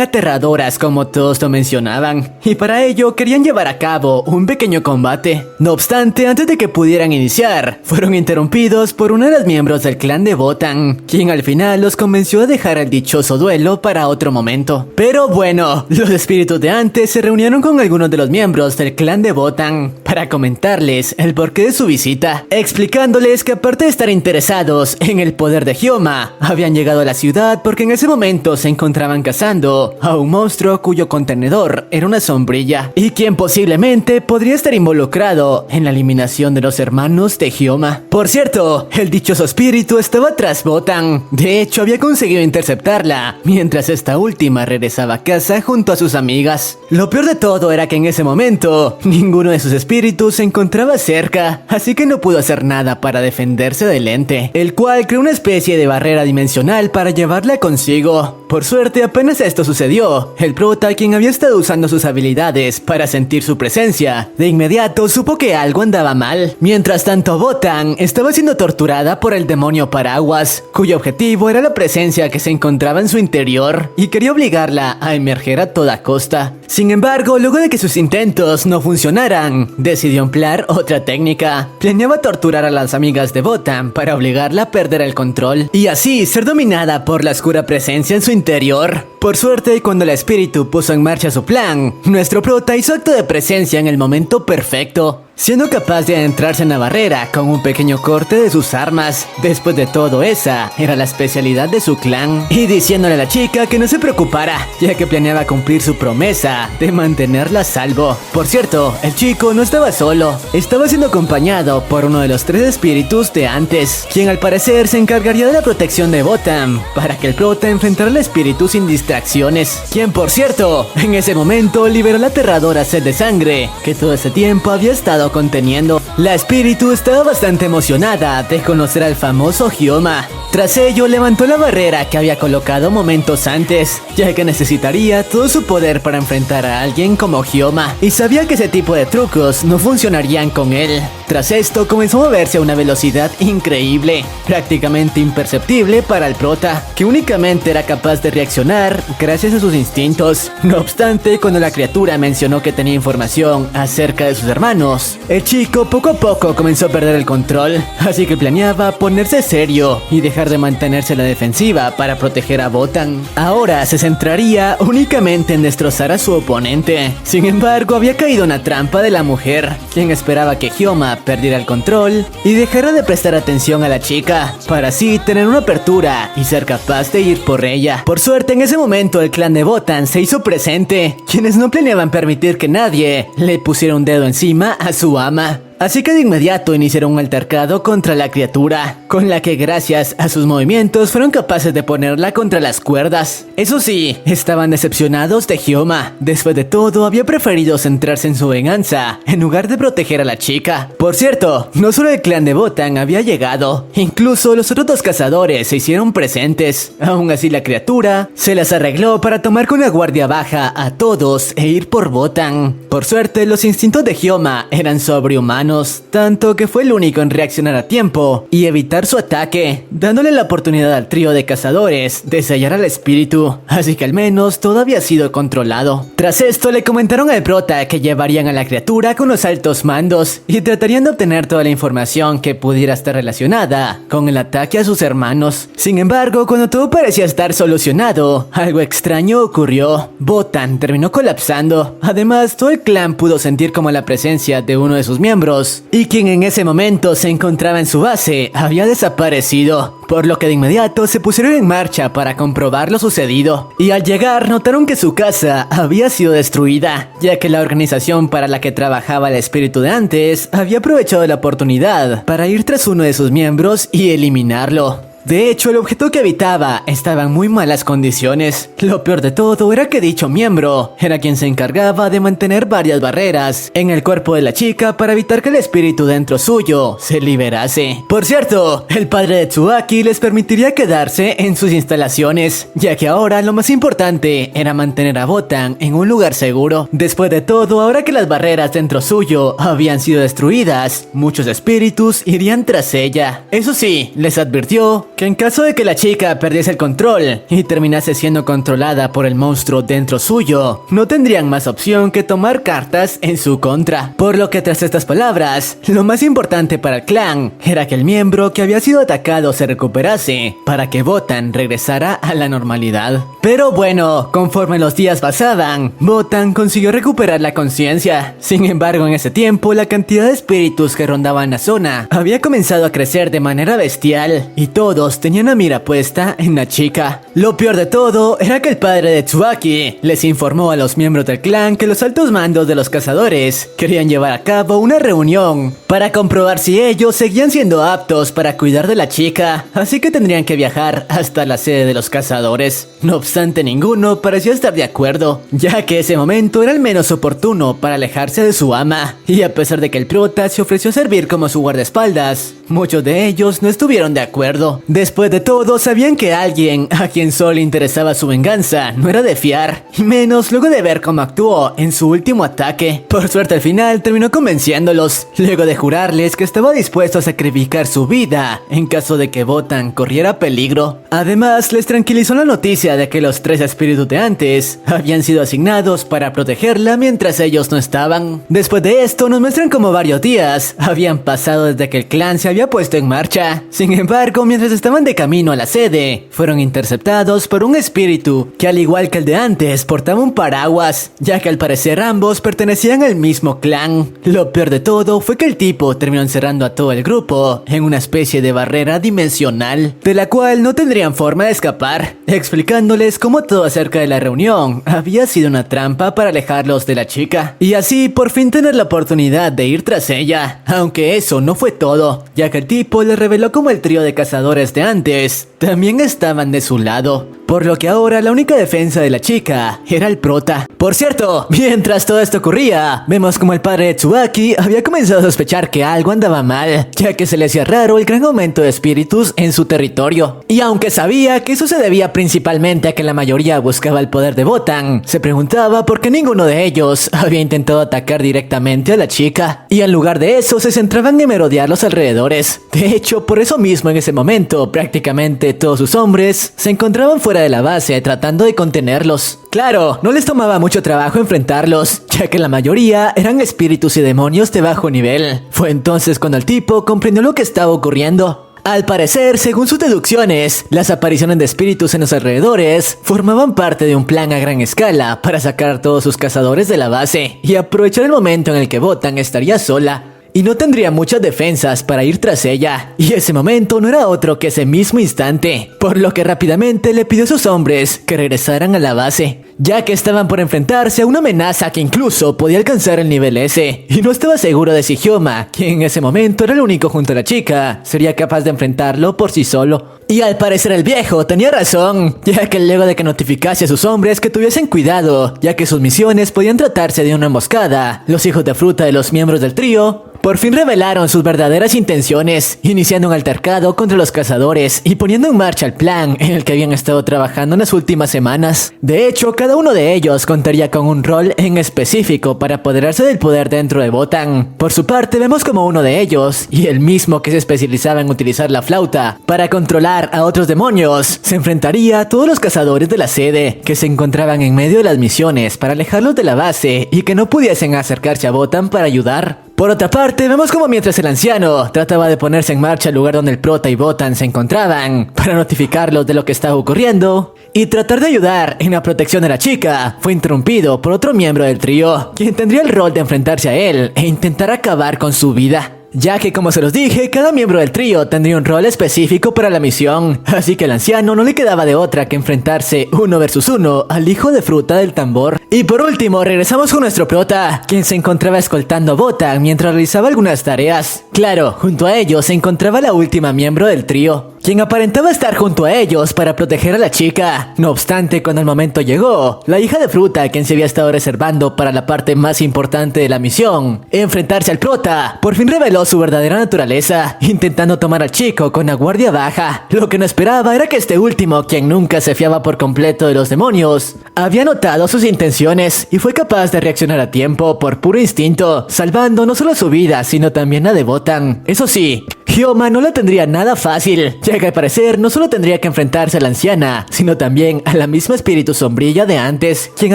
aterradoras como todos lo mencionaban, y para ello querían llevar a cabo un pequeño combate. No obstante, antes de que pudieran iniciar, fueron interrumpidos por uno de los miembros del clan de Botan, quien al final los convenció a dejar el dichoso duelo para otro momento. Pero bueno, los espíritus de antes se reunieron con algunos de los miembros del clan de Botan para comentarles el porqué de su visita, explicándoles que aparte de estar interesados en el poder de Hyoma, habían llegado a la ciudad porque en ese momento se encontraban cazando a un monstruo cuyo contenedor era una sombrilla, y quien posiblemente obviamente podría estar involucrado en la eliminación de los hermanos de Hyoma. Por cierto, el dichoso espíritu estaba tras Botan. De hecho, había conseguido interceptarla, mientras esta última regresaba a casa junto a sus amigas. Lo peor de todo era que en ese momento, ninguno de sus espíritus se encontraba cerca, así que no pudo hacer nada para defenderse del ente, el cual creó una especie de barrera dimensional para llevarla consigo. Por suerte, apenas esto sucedió, el prota, quien había estado usando sus habilidades para sentir su presencia, de inmediato supo que algo andaba mal. Mientras tanto, Botan estaba siendo torturada por el demonio Paraguas, cuyo objetivo era la presencia que se encontraba en su interior y quería obligarla a emerger a toda costa. Sin embargo, luego de que sus intentos no funcionaran, decidió emplear otra técnica. Planeaba torturar a las amigas de Botan para obligarla a perder el control y así ser dominada por la oscura presencia en su interior. Por suerte, cuando el espíritu puso en marcha su plan, nuestro prota hizo acto de presencia en el momento perfecto, siendo capaz de adentrarse en la barrera con un pequeño corte de sus armas. Después de todo, esa era la especialidad de su clan, y diciéndole a la chica que no se preocupara, ya que planeaba cumplir su promesa de mantenerla a salvo. Por cierto, el chico no estaba solo, estaba siendo acompañado por uno de los 3 espíritus de antes, quien al parecer se encargaría de la protección de Botan, para que el prota enfrentara al espíritu sin distracciones, quien por cierto, en ese momento liberó la aterradora sed de sangre que todo ese tiempo había estado conteniendo. La espíritu estaba bastante emocionada de conocer al famoso Hyoma. Tras ello, levantó la barrera que había colocado momentos antes, ya que necesitaría todo su poder para enfrentar a alguien como Hyoma, y sabía que ese tipo de trucos no funcionarían con él. Tras esto, comenzó a moverse a una velocidad increíble, prácticamente imperceptible para el prota, que únicamente era capaz de reaccionar gracias a sus instintos. No obstante, cuando la criatura mencionó que tenía información acerca de sus hermanos, el chico poco a poco comenzó a perder el control, así que planeaba ponerse serio y dejar de mantenerse a la defensiva para proteger a Botan. Ahora se centraría únicamente en destrozar a su oponente. Sin embargo, había caído en la trampa de la mujer, quien esperaba que Hyoma perdiera el control y dejara de prestar atención a la chica, para así tener una apertura y ser capaz de ir por ella. Por suerte, en ese momento el clan de Botan se hizo presente, quienes no planeaban permitir que nadie le pusiera un dedo encima a su ama. Así que de inmediato iniciaron un altercado contra la criatura, con la que gracias a sus movimientos fueron capaces de ponerla contra las cuerdas. Eso sí, estaban decepcionados de Hyoma. Después de todo, había preferido centrarse en su venganza, en lugar de proteger a la chica. Por cierto, no solo el clan de Botan había llegado, incluso los otros 2 cazadores se hicieron presentes. Aún así, la criatura se las arregló para tomar con la guardia baja a todos e ir por Botan. Por suerte, los instintos de Hyoma eran sobrehumanos, tanto que fue el único en reaccionar a tiempo y evitar su ataque, dándole la oportunidad al trío de cazadores de sellar al espíritu, así que al menos todo había sido controlado. Tras esto, le comentaron al prota que llevarían a la criatura con los altos mandos y tratarían de obtener toda la información que pudiera estar relacionada con el ataque a sus hermanos. Sin embargo, cuando todo parecía estar solucionado, algo extraño ocurrió. Botan terminó colapsando. Además, todo el clan pudo sentir como la presencia de uno de sus miembros, y quien en ese momento se encontraba en su base, había desaparecido, por lo que de inmediato se pusieron en marcha para comprobar lo sucedido, y al llegar notaron que su casa había sido destruida, ya que la organización para la que trabajaba el espíritu de antes había aprovechado la oportunidad para ir tras uno de sus miembros y eliminarlo. De hecho, el objeto que habitaba estaba en muy malas condiciones. Lo peor de todo era que dicho miembro era quien se encargaba de mantener varias barreras en el cuerpo de la chica para evitar que el espíritu dentro suyo se liberase. Por cierto, el padre de Tsuaki les permitiría quedarse en sus instalaciones, ya que ahora lo más importante era mantener a Botan en un lugar seguro. Después de todo, ahora que las barreras dentro suyo habían sido destruidas, muchos espíritus irían tras ella. Eso sí, les advirtió que en caso de que la chica perdiese el control y terminase siendo controlada por el monstruo dentro suyo, no tendrían más opción que tomar cartas en su contra. Por lo que tras estas palabras, lo más importante para el clan era que el miembro que había sido atacado se recuperase para que Botan regresara a la normalidad. Pero bueno, conforme los días pasaban, Botan consiguió recuperar la conciencia. Sin embargo, en ese tiempo, la cantidad de espíritus que rondaban la zona había comenzado a crecer de manera bestial y todos todos tenían la mira puesta en la chica. Lo peor de todo era que el padre de Tsubaki les informó a los miembros del clan que los altos mandos de los cazadores querían llevar a cabo una reunión para comprobar si ellos seguían siendo aptos para cuidar de la chica, así que tendrían que viajar hasta la sede de los cazadores. No obstante, ninguno parecía estar de acuerdo, ya que ese momento era el menos oportuno para alejarse de su ama, y a pesar de que el prota se ofreció a servir como su guardaespaldas, muchos de ellos no estuvieron de acuerdo. Después de todo, sabían que alguien a quien solo le interesaba su venganza no era de fiar, y menos luego de ver cómo actuó en su último ataque. Por suerte, al final terminó convenciéndolos, luego de jurarles que estaba dispuesto a sacrificar su vida en caso de que Botan corriera peligro. Además, les tranquilizó la noticia de que los 3 espíritus de antes habían sido asignados para protegerla mientras ellos no estaban. Después de esto, nos muestran como varios días habían pasado desde que el clan se había puesto en marcha. Sin embargo, mientras estaban de camino a la sede, fueron interceptados por un espíritu que, al igual que el de antes, portaba un paraguas, ya que al parecer ambos pertenecían al mismo clan. Lo peor de todo fue que el tipo terminó encerrando a todo el grupo en una especie de barrera dimensional, de la cual no tendrían forma de escapar, explicándoles cómo todo acerca de la reunión había sido una trampa para alejarlos de la chica, y así por fin tener la oportunidad de ir tras ella. Aunque eso no fue todo, ya que el tipo les reveló cómo el trío de cazadores de antes también estaban de su lado, por lo que ahora la única defensa de la chica era el prota. Por cierto, mientras todo esto ocurría, vemos como el padre de Tsubaki había comenzado a sospechar que algo andaba mal, ya que se le hacía raro el gran aumento de espíritus en su territorio. Y aunque sabía que eso se debía principalmente a que la mayoría buscaba el poder de Botan, se preguntaba por qué ninguno de ellos había intentado atacar directamente a la chica, y en lugar de eso se centraban en merodear los alrededores. De hecho, por eso mismo en ese momento prácticamente todos sus hombres se encontraban fuera de la base tratando de contenerlos. Claro, no les tomaba mucho trabajo enfrentarlos, ya que la mayoría eran espíritus y demonios de bajo nivel. Fue entonces cuando el tipo comprendió lo que estaba ocurriendo. Al parecer, según sus deducciones, las apariciones de espíritus en los alrededores formaban parte de un plan a gran escala para sacar a todos sus cazadores de la base y aprovechar el momento en el que Botan estaría sola y no tendría muchas defensas para ir tras ella, y ese momento no era otro que ese mismo instante, por lo que rápidamente le pidió a sus hombres que regresaran a la base, ya que estaban por enfrentarse a una amenaza que incluso podía alcanzar el nivel S, y no estaba seguro de si Hyoma, quien en ese momento era el único junto a la chica, sería capaz de enfrentarlo por sí solo. Y al parecer el viejo tenía razón, ya que luego de que notificase a sus hombres que tuviesen cuidado, ya que sus misiones podían tratarse de una emboscada, los hijos de fruta de los miembros del trío por fin revelaron sus verdaderas intenciones, iniciando un altercado contra los cazadores y poniendo en marcha el plan en el que habían estado trabajando en las últimas semanas. De hecho, cada uno de ellos contaría con un rol en específico para apoderarse del poder dentro de Botan. Por su parte, vemos como uno de ellos, y el mismo que se especializaba en utilizar la flauta para controlar a otros demonios, se enfrentaría a todos los cazadores de la sede que se encontraban en medio de las misiones para alejarlos de la base y que no pudiesen acercarse a Botan para ayudar. Por otra parte, vemos como mientras el anciano trataba de ponerse en marcha al lugar donde el prota y Botan se encontraban para notificarlos de lo que estaba ocurriendo y tratar de ayudar en la protección de la chica, fue interrumpido por otro miembro del trío, quien tendría el rol de enfrentarse a él e intentar acabar con su vida. Ya que, como se los dije, cada miembro del trío tendría un rol específico para la misión, así que al anciano no le quedaba de otra que enfrentarse 1 versus 1 al hijo de fruta del tambor. Y por último, regresamos con nuestro prota, quien se encontraba escoltando a Botan mientras realizaba algunas tareas. Claro, junto a ellos se encontraba la última miembro del trío, quien aparentaba estar junto a ellos para proteger a la chica. No obstante, cuando el momento llegó, la hija de fruta, quien se había estado reservando para la parte más importante de la misión, enfrentarse al prota, por fin reveló su verdadera naturaleza, intentando tomar al chico con la guardia baja. Lo que no esperaba era que este último, quien nunca se fiaba por completo de los demonios, había notado sus intenciones y fue capaz de reaccionar a tiempo por puro instinto, salvando no solo su vida, sino también la de Botan. Eso sí, Hyoma no la tendría nada fácil, ya que al parecer no solo tendría que enfrentarse a la anciana, sino también a la misma espíritu sombrilla de antes, quien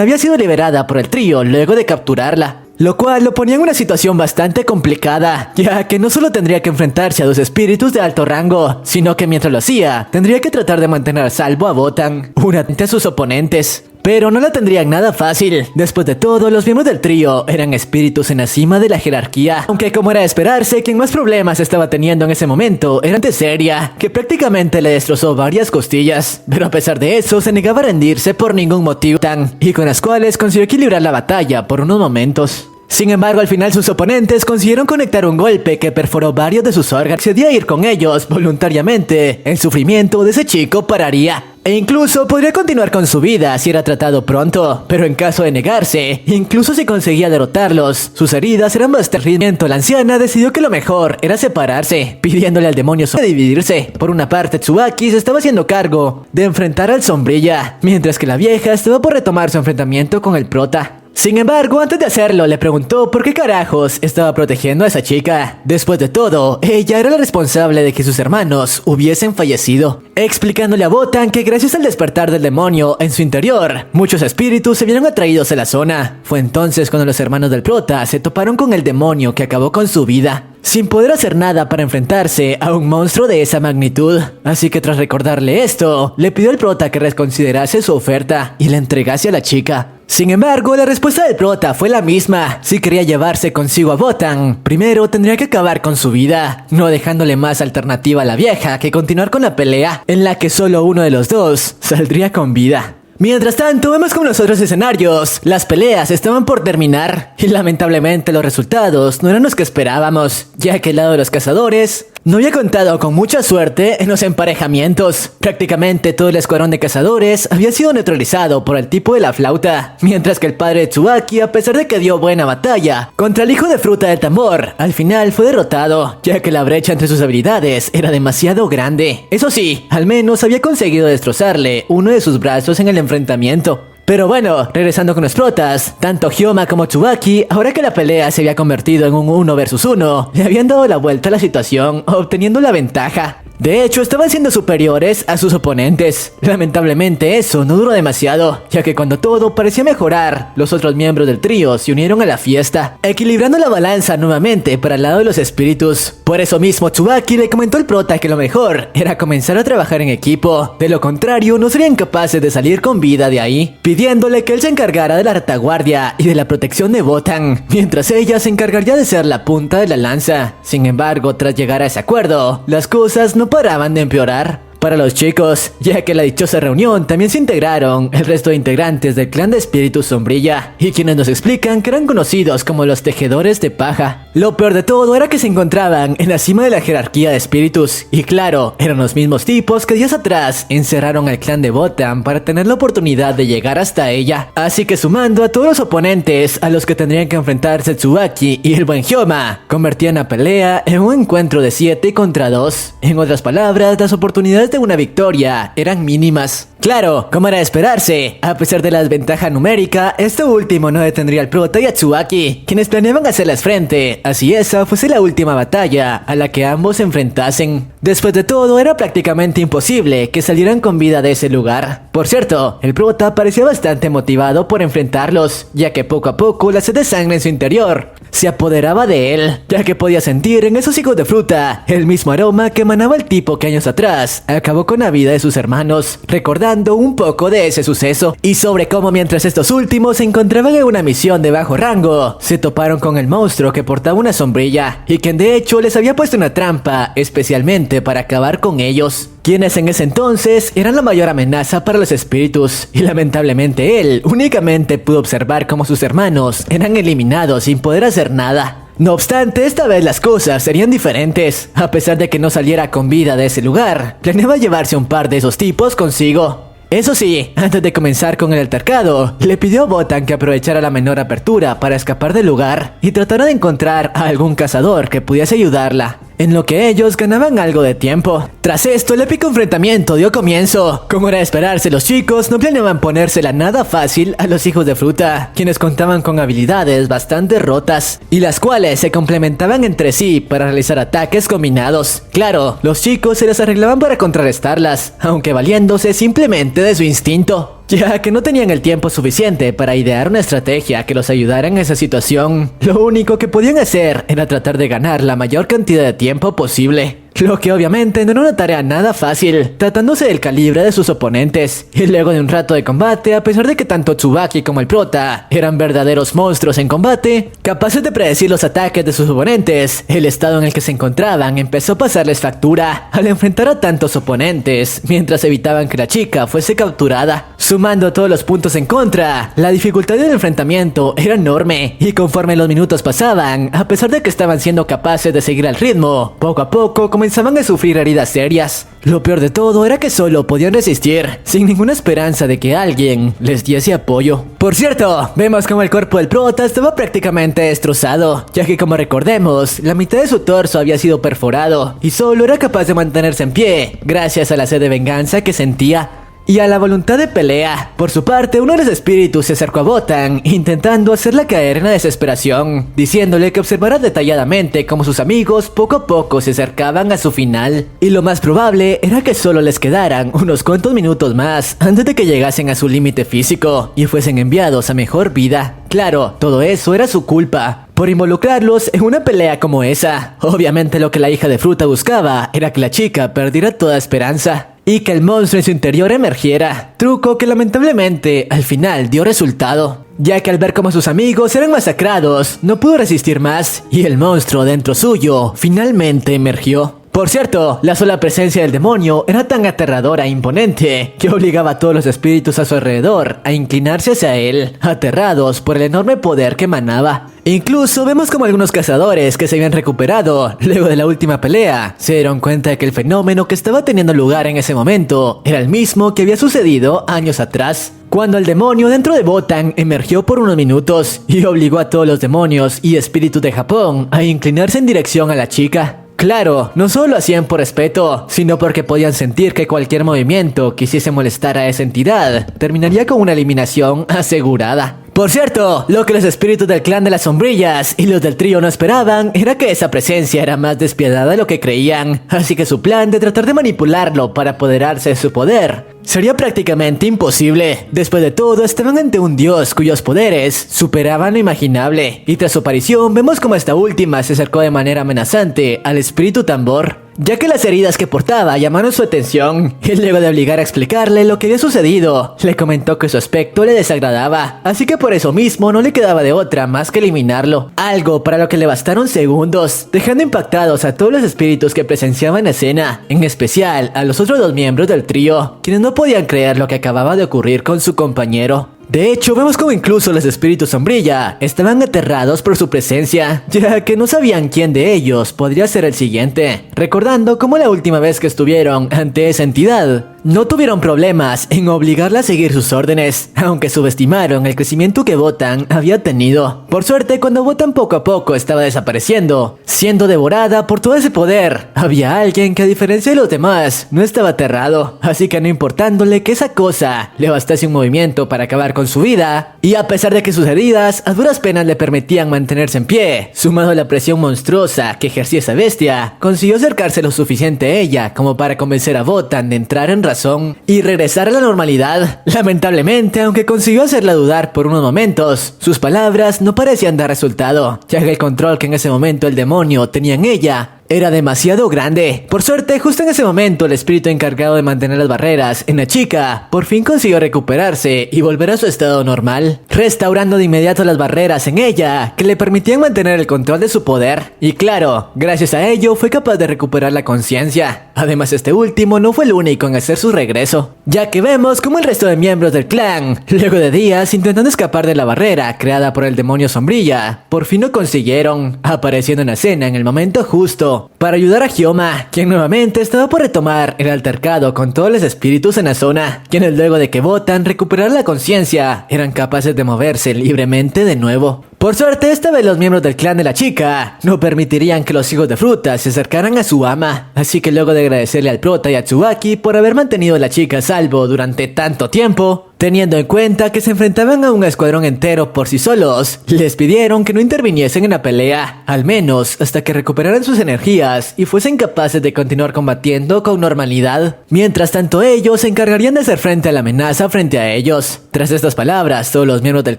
había sido liberada por el trío luego de capturarla. Lo cual lo ponía en una situación bastante complicada, ya que no solo tendría que enfrentarse a 2 espíritus de alto rango, sino que mientras lo hacía, tendría que tratar de mantener a salvo a Botan, ante sus oponentes. Pero no la tendrían nada fácil. Después de todo, los miembros del trío eran espíritus en la cima de la jerarquía. Aunque como era de esperarse, quien más problemas estaba teniendo en ese momento era Teseria, que prácticamente le destrozó varias costillas. Pero a pesar de eso, se negaba a rendirse por ningún motivo y con las cuales consiguió equilibrar la batalla por unos momentos. Sin embargo, al final sus oponentes consiguieron conectar un golpe que perforó varios de sus órganos. Si accedía a ir con ellos voluntariamente, el sufrimiento de ese chico pararía. E incluso podría continuar con su vida si era tratado pronto, pero en caso de negarse, incluso si conseguía derrotarlos, sus heridas eran bastante. La anciana decidió que lo mejor era separarse, pidiéndole al demonio dividirse. Por una parte, Tsubaki se estaba haciendo cargo de enfrentar al Sombrilla, mientras que la vieja estaba por retomar su enfrentamiento con el prota. Sin embargo, antes de hacerlo, le preguntó por qué carajos estaba protegiendo a esa chica. Después de todo, ella era la responsable de que sus hermanos hubiesen fallecido, explicándole a Botan que gracias al despertar del demonio en su interior, muchos espíritus se vieron atraídos a la zona. Fue entonces cuando los hermanos del prota se toparon con el demonio que acabó con su vida, sin poder hacer nada para enfrentarse a un monstruo de esa magnitud. Así que tras recordarle esto, le pidió al prota que reconsiderase su oferta y la entregase a la chica. Sin embargo, la respuesta del prota fue la misma. Si quería llevarse consigo a Botan, primero tendría que acabar con su vida, no dejándole más alternativa a la vieja que continuar con la pelea, en la que solo uno de los dos saldría con vida. Mientras tanto, vemos como en los otros escenarios, las peleas estaban por terminar, y lamentablemente los resultados no eran los que esperábamos, ya que el lado de los cazadores no había contado con mucha suerte en los emparejamientos. Prácticamente todo el escuadrón de cazadores había sido neutralizado por el tipo de la flauta, mientras que el padre de Tsubaki, a pesar de que dio buena batalla contra el hijo de fruta del tambor, al final fue derrotado, ya que la brecha entre sus habilidades era demasiado grande. Eso sí, al menos había conseguido destrozarle uno de sus brazos en el enfrentamiento. Pero bueno, regresando con los protas, tanto Hyoma como Tsubaki, ahora que la pelea se había convertido en un 1 versus 1, le habían dado la vuelta a la situación, obteniendo la ventaja. De hecho, estaban siendo superiores a sus oponentes. Lamentablemente eso no duró demasiado, ya que cuando todo parecía mejorar, los otros miembros del trío se unieron a la fiesta, equilibrando la balanza nuevamente para el lado de los espíritus. Por eso mismo, Tsubaki le comentó al prota que lo mejor era comenzar a trabajar en equipo. De lo contrario, no serían capaces de salir con vida de ahí, pidiéndole que él se encargara de la retaguardia y de la protección de Botan, mientras ella se encargaría de ser la punta de la lanza. Sin embargo, tras llegar a ese acuerdo, las cosas no paraban de empeorar para los chicos, ya que en la dichosa reunión también se integraron el resto de integrantes del clan de espíritus Sombrilla, y quienes nos explican que eran conocidos como los tejedores de paja. Lo peor de todo era que se encontraban en la cima de la jerarquía de espíritus, y claro, eran los mismos tipos que días atrás encerraron al clan de Botan para tener la oportunidad de llegar hasta ella. Así que sumando a todos los oponentes a los que tendrían que enfrentarse Tsubaki y el buen Hyoma, convertían la pelea en un encuentro de 7 contra 2. En otras palabras, las oportunidades de una victoria eran mínimas. Claro, como era de esperarse, a pesar de la desventaja numérica, esto último no detendría al prota y a Tsubaki, quienes planeaban hacerles frente, así esa fuese la última batalla a la que ambos se enfrentasen. Después de todo, era prácticamente imposible que salieran con vida de ese lugar. Por cierto, el prota parecía bastante motivado por enfrentarlos, ya que poco a poco la sed de sangre en su interior se apoderaba de él, ya que podía sentir en esos higos de fruta el mismo aroma que emanaba el tipo que años atrás acabó con la vida de sus hermanos, recordando un poco de ese suceso, y sobre cómo mientras estos últimos se encontraban en una misión de bajo rango, se toparon con el monstruo que portaba una sombrilla, y quien de hecho les había puesto una trampa especialmente para acabar con ellos, quienes en ese entonces eran la mayor amenaza para los espíritus, y lamentablemente él únicamente pudo observar cómo sus hermanos eran eliminados sin poder hacer nada. No obstante, esta vez las cosas serían diferentes. A pesar de que no saliera con vida de ese lugar, planeaba llevarse a un par de esos tipos consigo. Eso sí, antes de comenzar con el altercado, le pidió a Botan que aprovechara la menor apertura para escapar del lugar y tratara de encontrar a algún cazador que pudiese ayudarla, en lo que ellos ganaban algo de tiempo. Tras esto, el épico enfrentamiento dio comienzo. Como era de esperarse, los chicos no planeaban ponérsela nada fácil a los hijos de fruta, quienes contaban con habilidades bastante rotas, y las cuales se complementaban entre sí para realizar ataques combinados. Claro, los chicos se las arreglaban para contrarrestarlas, aunque valiéndose simplemente de su instinto, ya que no tenían el tiempo suficiente para idear una estrategia que los ayudara en esa situación. Lo único que podían hacer era tratar de ganar la mayor cantidad de tiempo posible. lo que obviamente no era una tarea nada fácil, tratándose del calibre de sus oponentes. Y luego de un rato de combate, a pesar de que tanto Tsubaki como el prota eran verdaderos monstruos en combate, capaces de predecir los ataques de sus oponentes, el estado en el que se encontraban empezó a pasarles factura al enfrentar a tantos oponentes, mientras evitaban que la chica fuese capturada. Sumando todos los puntos en contra, la dificultad del enfrentamiento era enorme, y conforme los minutos pasaban, a pesar de que estaban siendo capaces de seguir al ritmo, poco a poco comenzaban a sufrir heridas serias. Lo peor de todo era que solo podían resistir, sin ninguna esperanza de que alguien les diese apoyo. Por cierto, vemos como el cuerpo del prota estaba prácticamente destrozado, ya que como recordemos, la mitad de su torso había sido perforado, y solo era capaz de mantenerse en pie, gracias a la sed de venganza que sentía y a la voluntad de pelea. Por su parte, uno de los espíritus se acercó a Botan, intentando hacerla caer en la desesperación, diciéndole que observara detalladamente cómo sus amigos poco a poco se acercaban a su final. Y lo más probable era que solo les quedaran unos cuantos minutos más antes de que llegasen a su límite físico y fuesen enviados a mejor vida. Claro, todo eso era su culpa por involucrarlos en una pelea como esa. Obviamente lo que la hija de Fruta buscaba era que la chica perdiera toda esperanza y que el monstruo en su interior emergiera, truco que lamentablemente al final dio resultado, ya que al ver cómo sus amigos eran masacrados, no pudo resistir más y el monstruo dentro suyo finalmente emergió. Por cierto, la sola presencia del demonio era tan aterradora e imponente que obligaba a todos los espíritus a su alrededor a inclinarse hacia él, aterrados por el enorme poder que emanaba. Incluso vemos como algunos cazadores que se habían recuperado luego de la última pelea se dieron cuenta de que el fenómeno que estaba teniendo lugar en ese momento era el mismo que había sucedido años atrás, cuando el demonio dentro de Botan emergió por unos minutos y obligó a todos los demonios y espíritus de Japón a inclinarse en dirección a la chica. Claro, no solo lo hacían por respeto, sino porque podían sentir que cualquier movimiento que hiciese molestar a esa entidad terminaría con una eliminación asegurada. Por cierto, lo que los espíritus del clan de las sombrillas y los del trío no esperaban era que esa presencia era más despiadada de lo que creían, así que su plan de tratar de manipularlo para apoderarse de su poder sería prácticamente imposible. Después de todo, estaban ante un dios cuyos poderes superaban lo imaginable, y tras su aparición vemos como esta última se acercó de manera amenazante al espíritu tambor, ya que las heridas que portaba llamaron su atención, y luego de obligar a explicarle lo que había sucedido, le comentó que su aspecto le desagradaba, así que por eso mismo no le quedaba de otra más que eliminarlo, algo para lo que le bastaron segundos, dejando impactados a todos los espíritus que presenciaban la escena, en especial a los otros dos miembros del trío, quienes no podían creer lo que acababa de ocurrir con su compañero. De hecho, vemos como incluso los espíritus sombrilla estaban aterrados por su presencia, ya que no sabían quién de ellos podría ser el siguiente, recordando cómo la última vez que estuvieron ante esa entidad, no tuvieron problemas en obligarla a seguir sus órdenes, aunque subestimaron el crecimiento que Botan había tenido. Por suerte, cuando Botan poco a poco estaba desapareciendo, siendo devorada por todo ese poder, había alguien que a diferencia de los demás, no estaba aterrado, así que no importándole que esa cosa le bastase un movimiento para acabar con su vida, y a pesar de que sus heridas a duras penas le permitían mantenerse en pie, sumado a la presión monstruosa que ejercía esa bestia, consiguió acercarse lo suficiente a ella como para convencer a Botan de entrar en razón y regresar a la normalidad. Lamentablemente, aunque consiguió hacerla dudar por unos momentos, sus palabras no parecían dar resultado, ya que el control que en ese momento el demonio tenía en ella era demasiado grande. Por suerte, justo en ese momento, el espíritu encargado de mantener las barreras en la chica por fin consiguió recuperarse y volver a su estado normal, restaurando de inmediato las barreras en ella que le permitían mantener el control de su poder. Y claro, gracias a ello fue capaz de recuperar la conciencia. Además, este último no fue el único en hacer su regreso, ya que vemos como el resto de miembros del clan, luego de días intentando escapar de la barrera creada por el demonio sombrilla, por fin lo consiguieron, apareciendo en la escena en el momento justo para ayudar a Hyoma, quien nuevamente estaba por retomar el altercado con todos los espíritus en la zona, quienes luego de que Botan recuperara la conciencia, eran capaces de moverse libremente de nuevo. Por suerte, esta vez los miembros del clan de la chica no permitirían que los hijos de fruta se acercaran a su ama, así que luego de agradecerle al prota y a Tsubaki por haber mantenido a la chica a salvo durante tanto tiempo, teniendo en cuenta que se enfrentaban a un escuadrón entero por sí solos, les pidieron que no interviniesen en la pelea, al menos hasta que recuperaran sus energías y fuesen capaces de continuar combatiendo con normalidad. Mientras tanto, ellos se encargarían de hacer frente a la amenaza frente a ellos. Tras estas palabras, todos los miembros del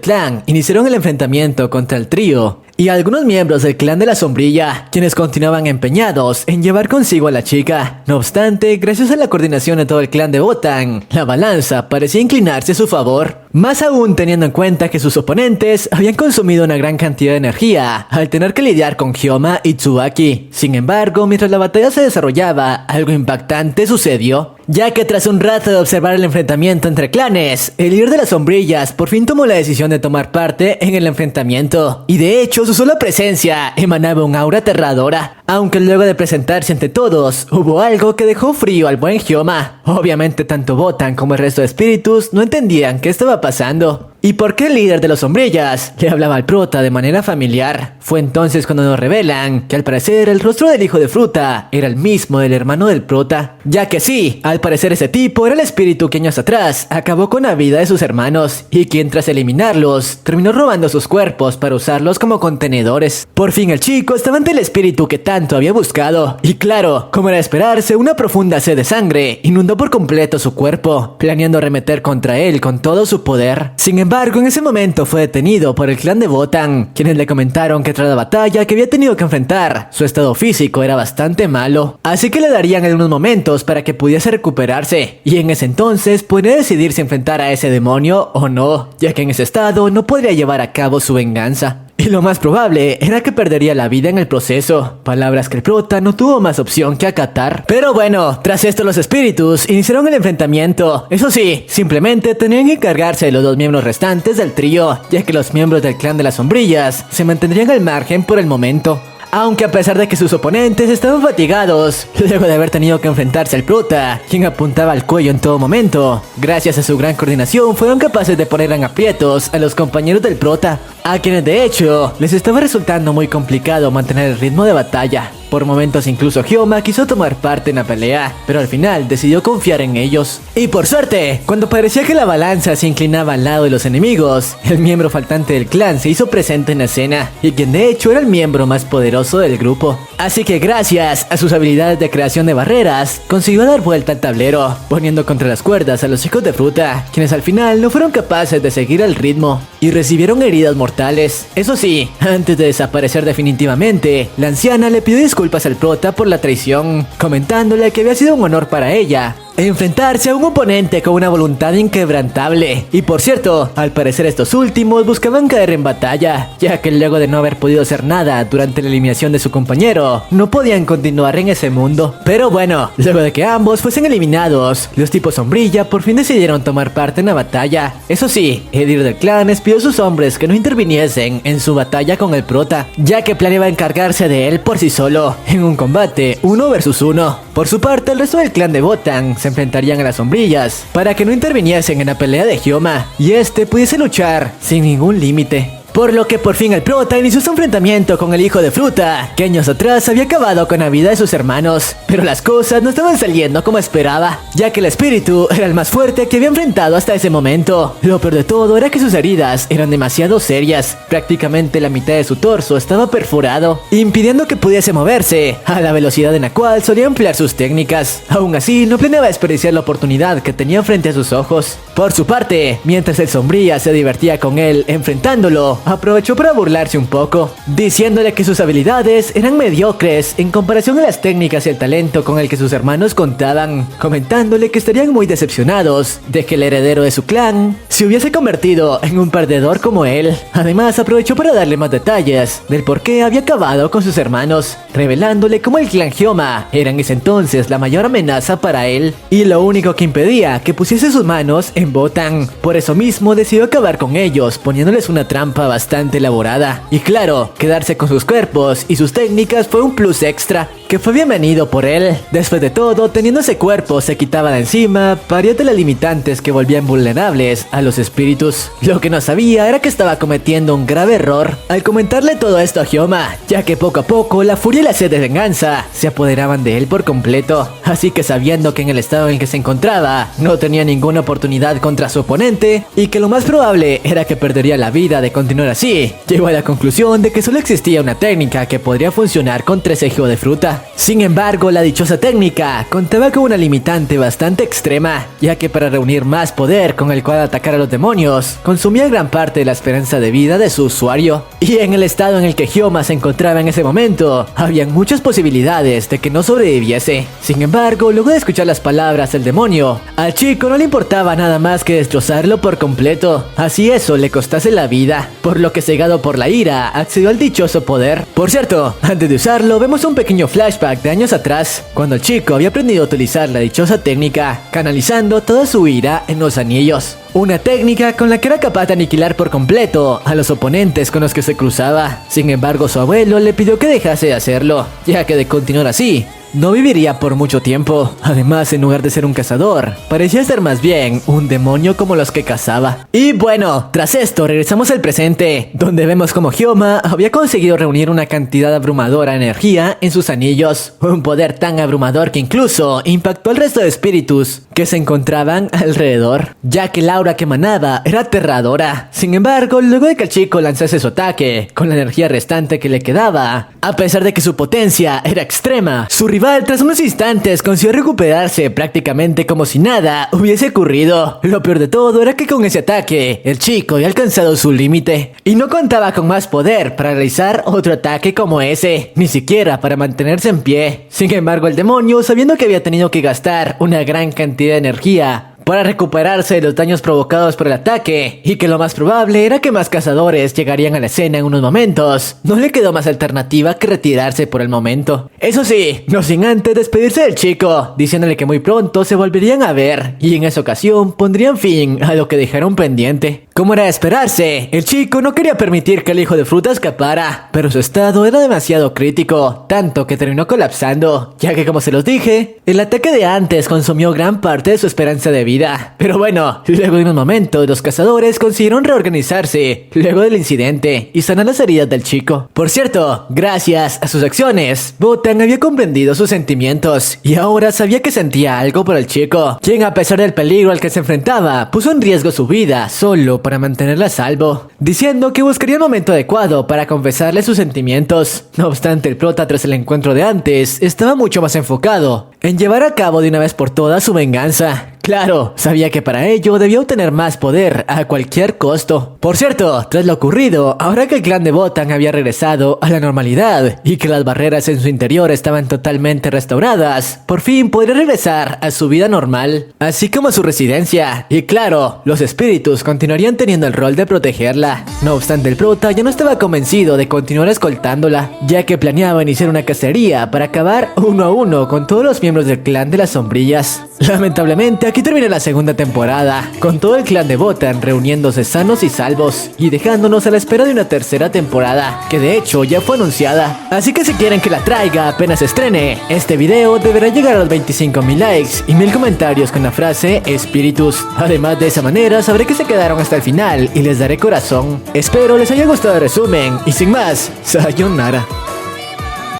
clan iniciaron el enfrentamiento ejército contra el trío y algunos miembros del clan de la sombrilla, quienes continuaban empeñados en llevar consigo a la chica. No obstante, gracias a la coordinación de todo el clan de Botan, la balanza parecía inclinarse a su favor. Más aún teniendo en cuenta que sus oponentes habían consumido una gran cantidad de energía al tener que lidiar con Hyoma y Tsubaki. Sin embargo, mientras la batalla se desarrollaba, algo impactante sucedió, ya que tras un rato de observar el enfrentamiento entre clanes, el líder de las sombrillas por fin tomó la decisión de tomar parte en el enfrentamiento, y de hecho su sola presencia emanaba un aura aterradora. Aunque luego de presentarse ante todos, hubo algo que dejó frío al buen Hyoma. Obviamente tanto Botan como el resto de espíritus no entendían qué estaba pasando y por qué el líder de los sombrillas le hablaba al prota de manera familiar. Fue entonces cuando nos revelan que al parecer el rostro del hijo de fruta era el mismo del hermano del prota, ya que sí, al parecer ese tipo era el espíritu que años atrás acabó con la vida de sus hermanos y quien tras eliminarlos terminó robando sus cuerpos para usarlos como contenedores. Por fin el chico estaba ante el espíritu que tanto había buscado y claro, como era de esperarse, una profunda sed de sangre inundó por completo su cuerpo, planeando arremeter contra él con todo su poder. Sin embargo, en ese momento fue detenido por el clan de Botan, quienes le comentaron que tras la batalla que había tenido que enfrentar, su estado físico era bastante malo, así que le darían algunos momentos para que pudiese recuperarse, y en ese entonces podría decidir si enfrentar a ese demonio o no, ya que en ese estado no podría llevar a cabo su venganza. Y lo más probable era que perdería la vida en el proceso, palabras que el prota no tuvo más opción que acatar. Pero bueno, tras esto los espíritus iniciaron el enfrentamiento. Eso sí, simplemente tenían que encargarse de los dos miembros restantes del trío, ya que los miembros del clan de las sombrillas se mantendrían al margen por el momento. Aunque a pesar de que sus oponentes estaban fatigados, luego de haber tenido que enfrentarse al prota, quien apuntaba al cuello en todo momento, gracias a su gran coordinación fueron capaces de poner en aprietos a los compañeros del prota, a quienes de hecho les estaba resultando muy complicado mantener el ritmo de batalla. Por momentos incluso Hyoma quiso tomar parte en la pelea, pero al final decidió confiar en ellos. Y por suerte, cuando parecía que la balanza se inclinaba al lado de los enemigos, el miembro faltante del clan se hizo presente en la escena, y quien de hecho era el miembro más poderoso del grupo. Así que gracias a sus habilidades de creación de barreras, consiguió dar vuelta al tablero, poniendo contra las cuerdas a los hijos de fruta, quienes al final no fueron capaces de seguir el ritmo, y recibieron heridas mortales. Eso sí, antes de desaparecer definitivamente, la anciana le pidió disculpas al prota por la traición, comentándole que había sido un honor para ella enfrentarse a un oponente con una voluntad inquebrantable. Y por cierto, al parecer estos últimos buscaban caer en batalla, ya que luego de no haber podido hacer nada durante la eliminación de su compañero, no podían continuar en ese mundo. Pero bueno, luego de que ambos fuesen eliminados, los tipos sombrilla por fin decidieron tomar parte en la batalla. Eso sí, el líder del clan les pidió a sus hombres que no interviniesen en su batalla con el prota, ya que planeaba encargarse de él por sí solo, en un combate 1 versus 1. Por su parte, el resto del clan de Botan se enfrentarían a las sombrillas para que no interviniesen en la pelea de Hyoma y este pudiese luchar sin ningún límite. Por lo que por fin el prota inició su enfrentamiento con el hijo de fruta, que años atrás había acabado con la vida de sus hermanos. Pero las cosas no estaban saliendo como esperaba, ya que el espíritu era el más fuerte que había enfrentado hasta ese momento. Lo peor de todo era que sus heridas eran demasiado serias. Prácticamente la mitad de su torso estaba perforado, impidiendo que pudiese moverse a la velocidad en la cual solía emplear sus técnicas. Aún así, no planeaba desperdiciar la oportunidad que tenía frente a sus ojos. Por su parte, mientras el sombría se divertía con él enfrentándolo, aprovechó para burlarse un poco, diciéndole que sus habilidades eran mediocres en comparación a las técnicas y el talento con el que sus hermanos contaban, comentándole que estarían muy decepcionados de que el heredero de su clan se hubiese convertido en un perdedor como él. Además, aprovechó para darle más detalles del por qué había acabado con sus hermanos, revelándole cómo el clan Hyoma era en ese entonces la mayor amenaza para él, y lo único que impedía que pusiese sus manos en Botan. Por eso mismo decidió acabar con ellos, poniéndoles una trampa bastante elaborada. Y claro, quedarse con sus cuerpos y sus técnicas fue un plus extra que fue bienvenido por él. Después de todo, teniendo ese cuerpo se quitaba de encima varias de las limitantes que volvían vulnerables a los espíritus. Lo que no sabía era que estaba cometiendo un grave error al comentarle todo esto a Hyoma, ya que poco a poco la furia y la sed de venganza se apoderaban de él por completo. Así que sabiendo que en el estado en el que se encontraba no tenía ninguna oportunidad contra su oponente y que lo más probable era que perdería la vida de continuar así, llegó a la conclusión de que solo existía una técnica que podría funcionar contra ese hijo de fruta. vida. Sin embargo, la dichosa técnica contaba con una limitante bastante extrema, ya que para reunir más poder con el cual atacar a los demonios, consumía gran parte de la esperanza de vida de su usuario. Y en el estado en el que Hyoma se encontraba en ese momento, habían muchas posibilidades de que no sobreviviese. Sin embargo, luego de escuchar las palabras del demonio, al chico no le importaba nada más que destrozarlo por completo, así eso le costase la vida, por lo que cegado por la ira, accedió al dichoso poder. Por cierto, antes de usarlo, vemos un pequeño flashback de años atrás, cuando el chico había aprendido a utilizar la dichosa técnica, canalizando toda su ira en los anillos. Una técnica con la que era capaz de aniquilar por completo a los oponentes con los que se cruzaba. Sin embargo, su abuelo le pidió que dejase de hacerlo, ya que de continuar así, no viviría por mucho tiempo. Además, en lugar de ser un cazador, parecía ser más bien un demonio como los que cazaba. Y bueno, tras esto regresamos al presente, donde vemos como Hyoma había conseguido reunir una cantidad abrumadora de energía en sus anillos. Un poder tan abrumador que incluso impactó al resto de espíritus que se encontraban alrededor, ya que el aura que emanaba era aterradora. Sin embargo, luego de que el chico lanzase su ataque con la energía restante que le quedaba, a pesar de que su potencia era extrema, su rival tras unos instantes consiguió recuperarse prácticamente como si nada hubiese ocurrido. Lo peor de todo era que con ese ataque, el chico había alcanzado su límite y no contaba con más poder para realizar otro ataque como ese, ni siquiera para mantenerse en pie. Sin embargo, el demonio, sabiendo que había tenido que gastar una gran cantidad de energía para recuperarse de los daños provocados por el ataque, y que lo más probable era que más cazadores llegarían a la escena en unos momentos, no le quedó más alternativa que retirarse por el momento. Eso sí, no sin antes despedirse del chico, diciéndole que muy pronto se volverían a ver, y en esa ocasión pondrían fin a lo que dejaron pendiente. Como era de esperarse, el chico no quería permitir que el hijo de fruta escapara, pero su estado era demasiado crítico, tanto que terminó colapsando, ya que como se los dije, el ataque de antes consumió gran parte de su esperanza de vida. Pero bueno, luego de unos momentos, los cazadores consiguieron reorganizarse luego del incidente y sanar las heridas del chico. Por cierto, gracias a sus acciones, Botan había comprendido sus sentimientos y ahora sabía que sentía algo por el chico, quien a pesar del peligro al que se enfrentaba, puso en riesgo su vida solo para mantenerla a salvo, diciendo que buscaría el momento adecuado para confesarle sus sentimientos. No obstante, el prota tras el encuentro de antes estaba mucho más enfocado en llevar a cabo de una vez por todas su venganza. Claro, sabía que para ello debía obtener más poder a cualquier costo. Por cierto, tras lo ocurrido, ahora que el clan de Botan había regresado a la normalidad y que las barreras en su interior estaban totalmente restauradas, por fin podría regresar a su vida normal, así como a su residencia. Y claro, los espíritus continuarían teniendo el rol de protegerla. No obstante, el prota ya no estaba convencido de continuar escoltándola, ya que planeaba iniciar una cacería para acabar uno a uno con todos los miembros del clan de las sombrillas. Lamentablemente, aquí termina la segunda temporada, con todo el clan de Botan reuniéndose sanos y salvos y dejándonos a la espera de una tercera temporada, que de hecho ya fue anunciada. Así que si quieren que la traiga apenas se estrene, este video deberá llegar a los 25,000 likes y 1000 comentarios con la frase espíritus. Además, de esa manera sabré que se quedaron hasta el final y les daré corazón. Espero les haya gustado el resumen y sin más, sayonara.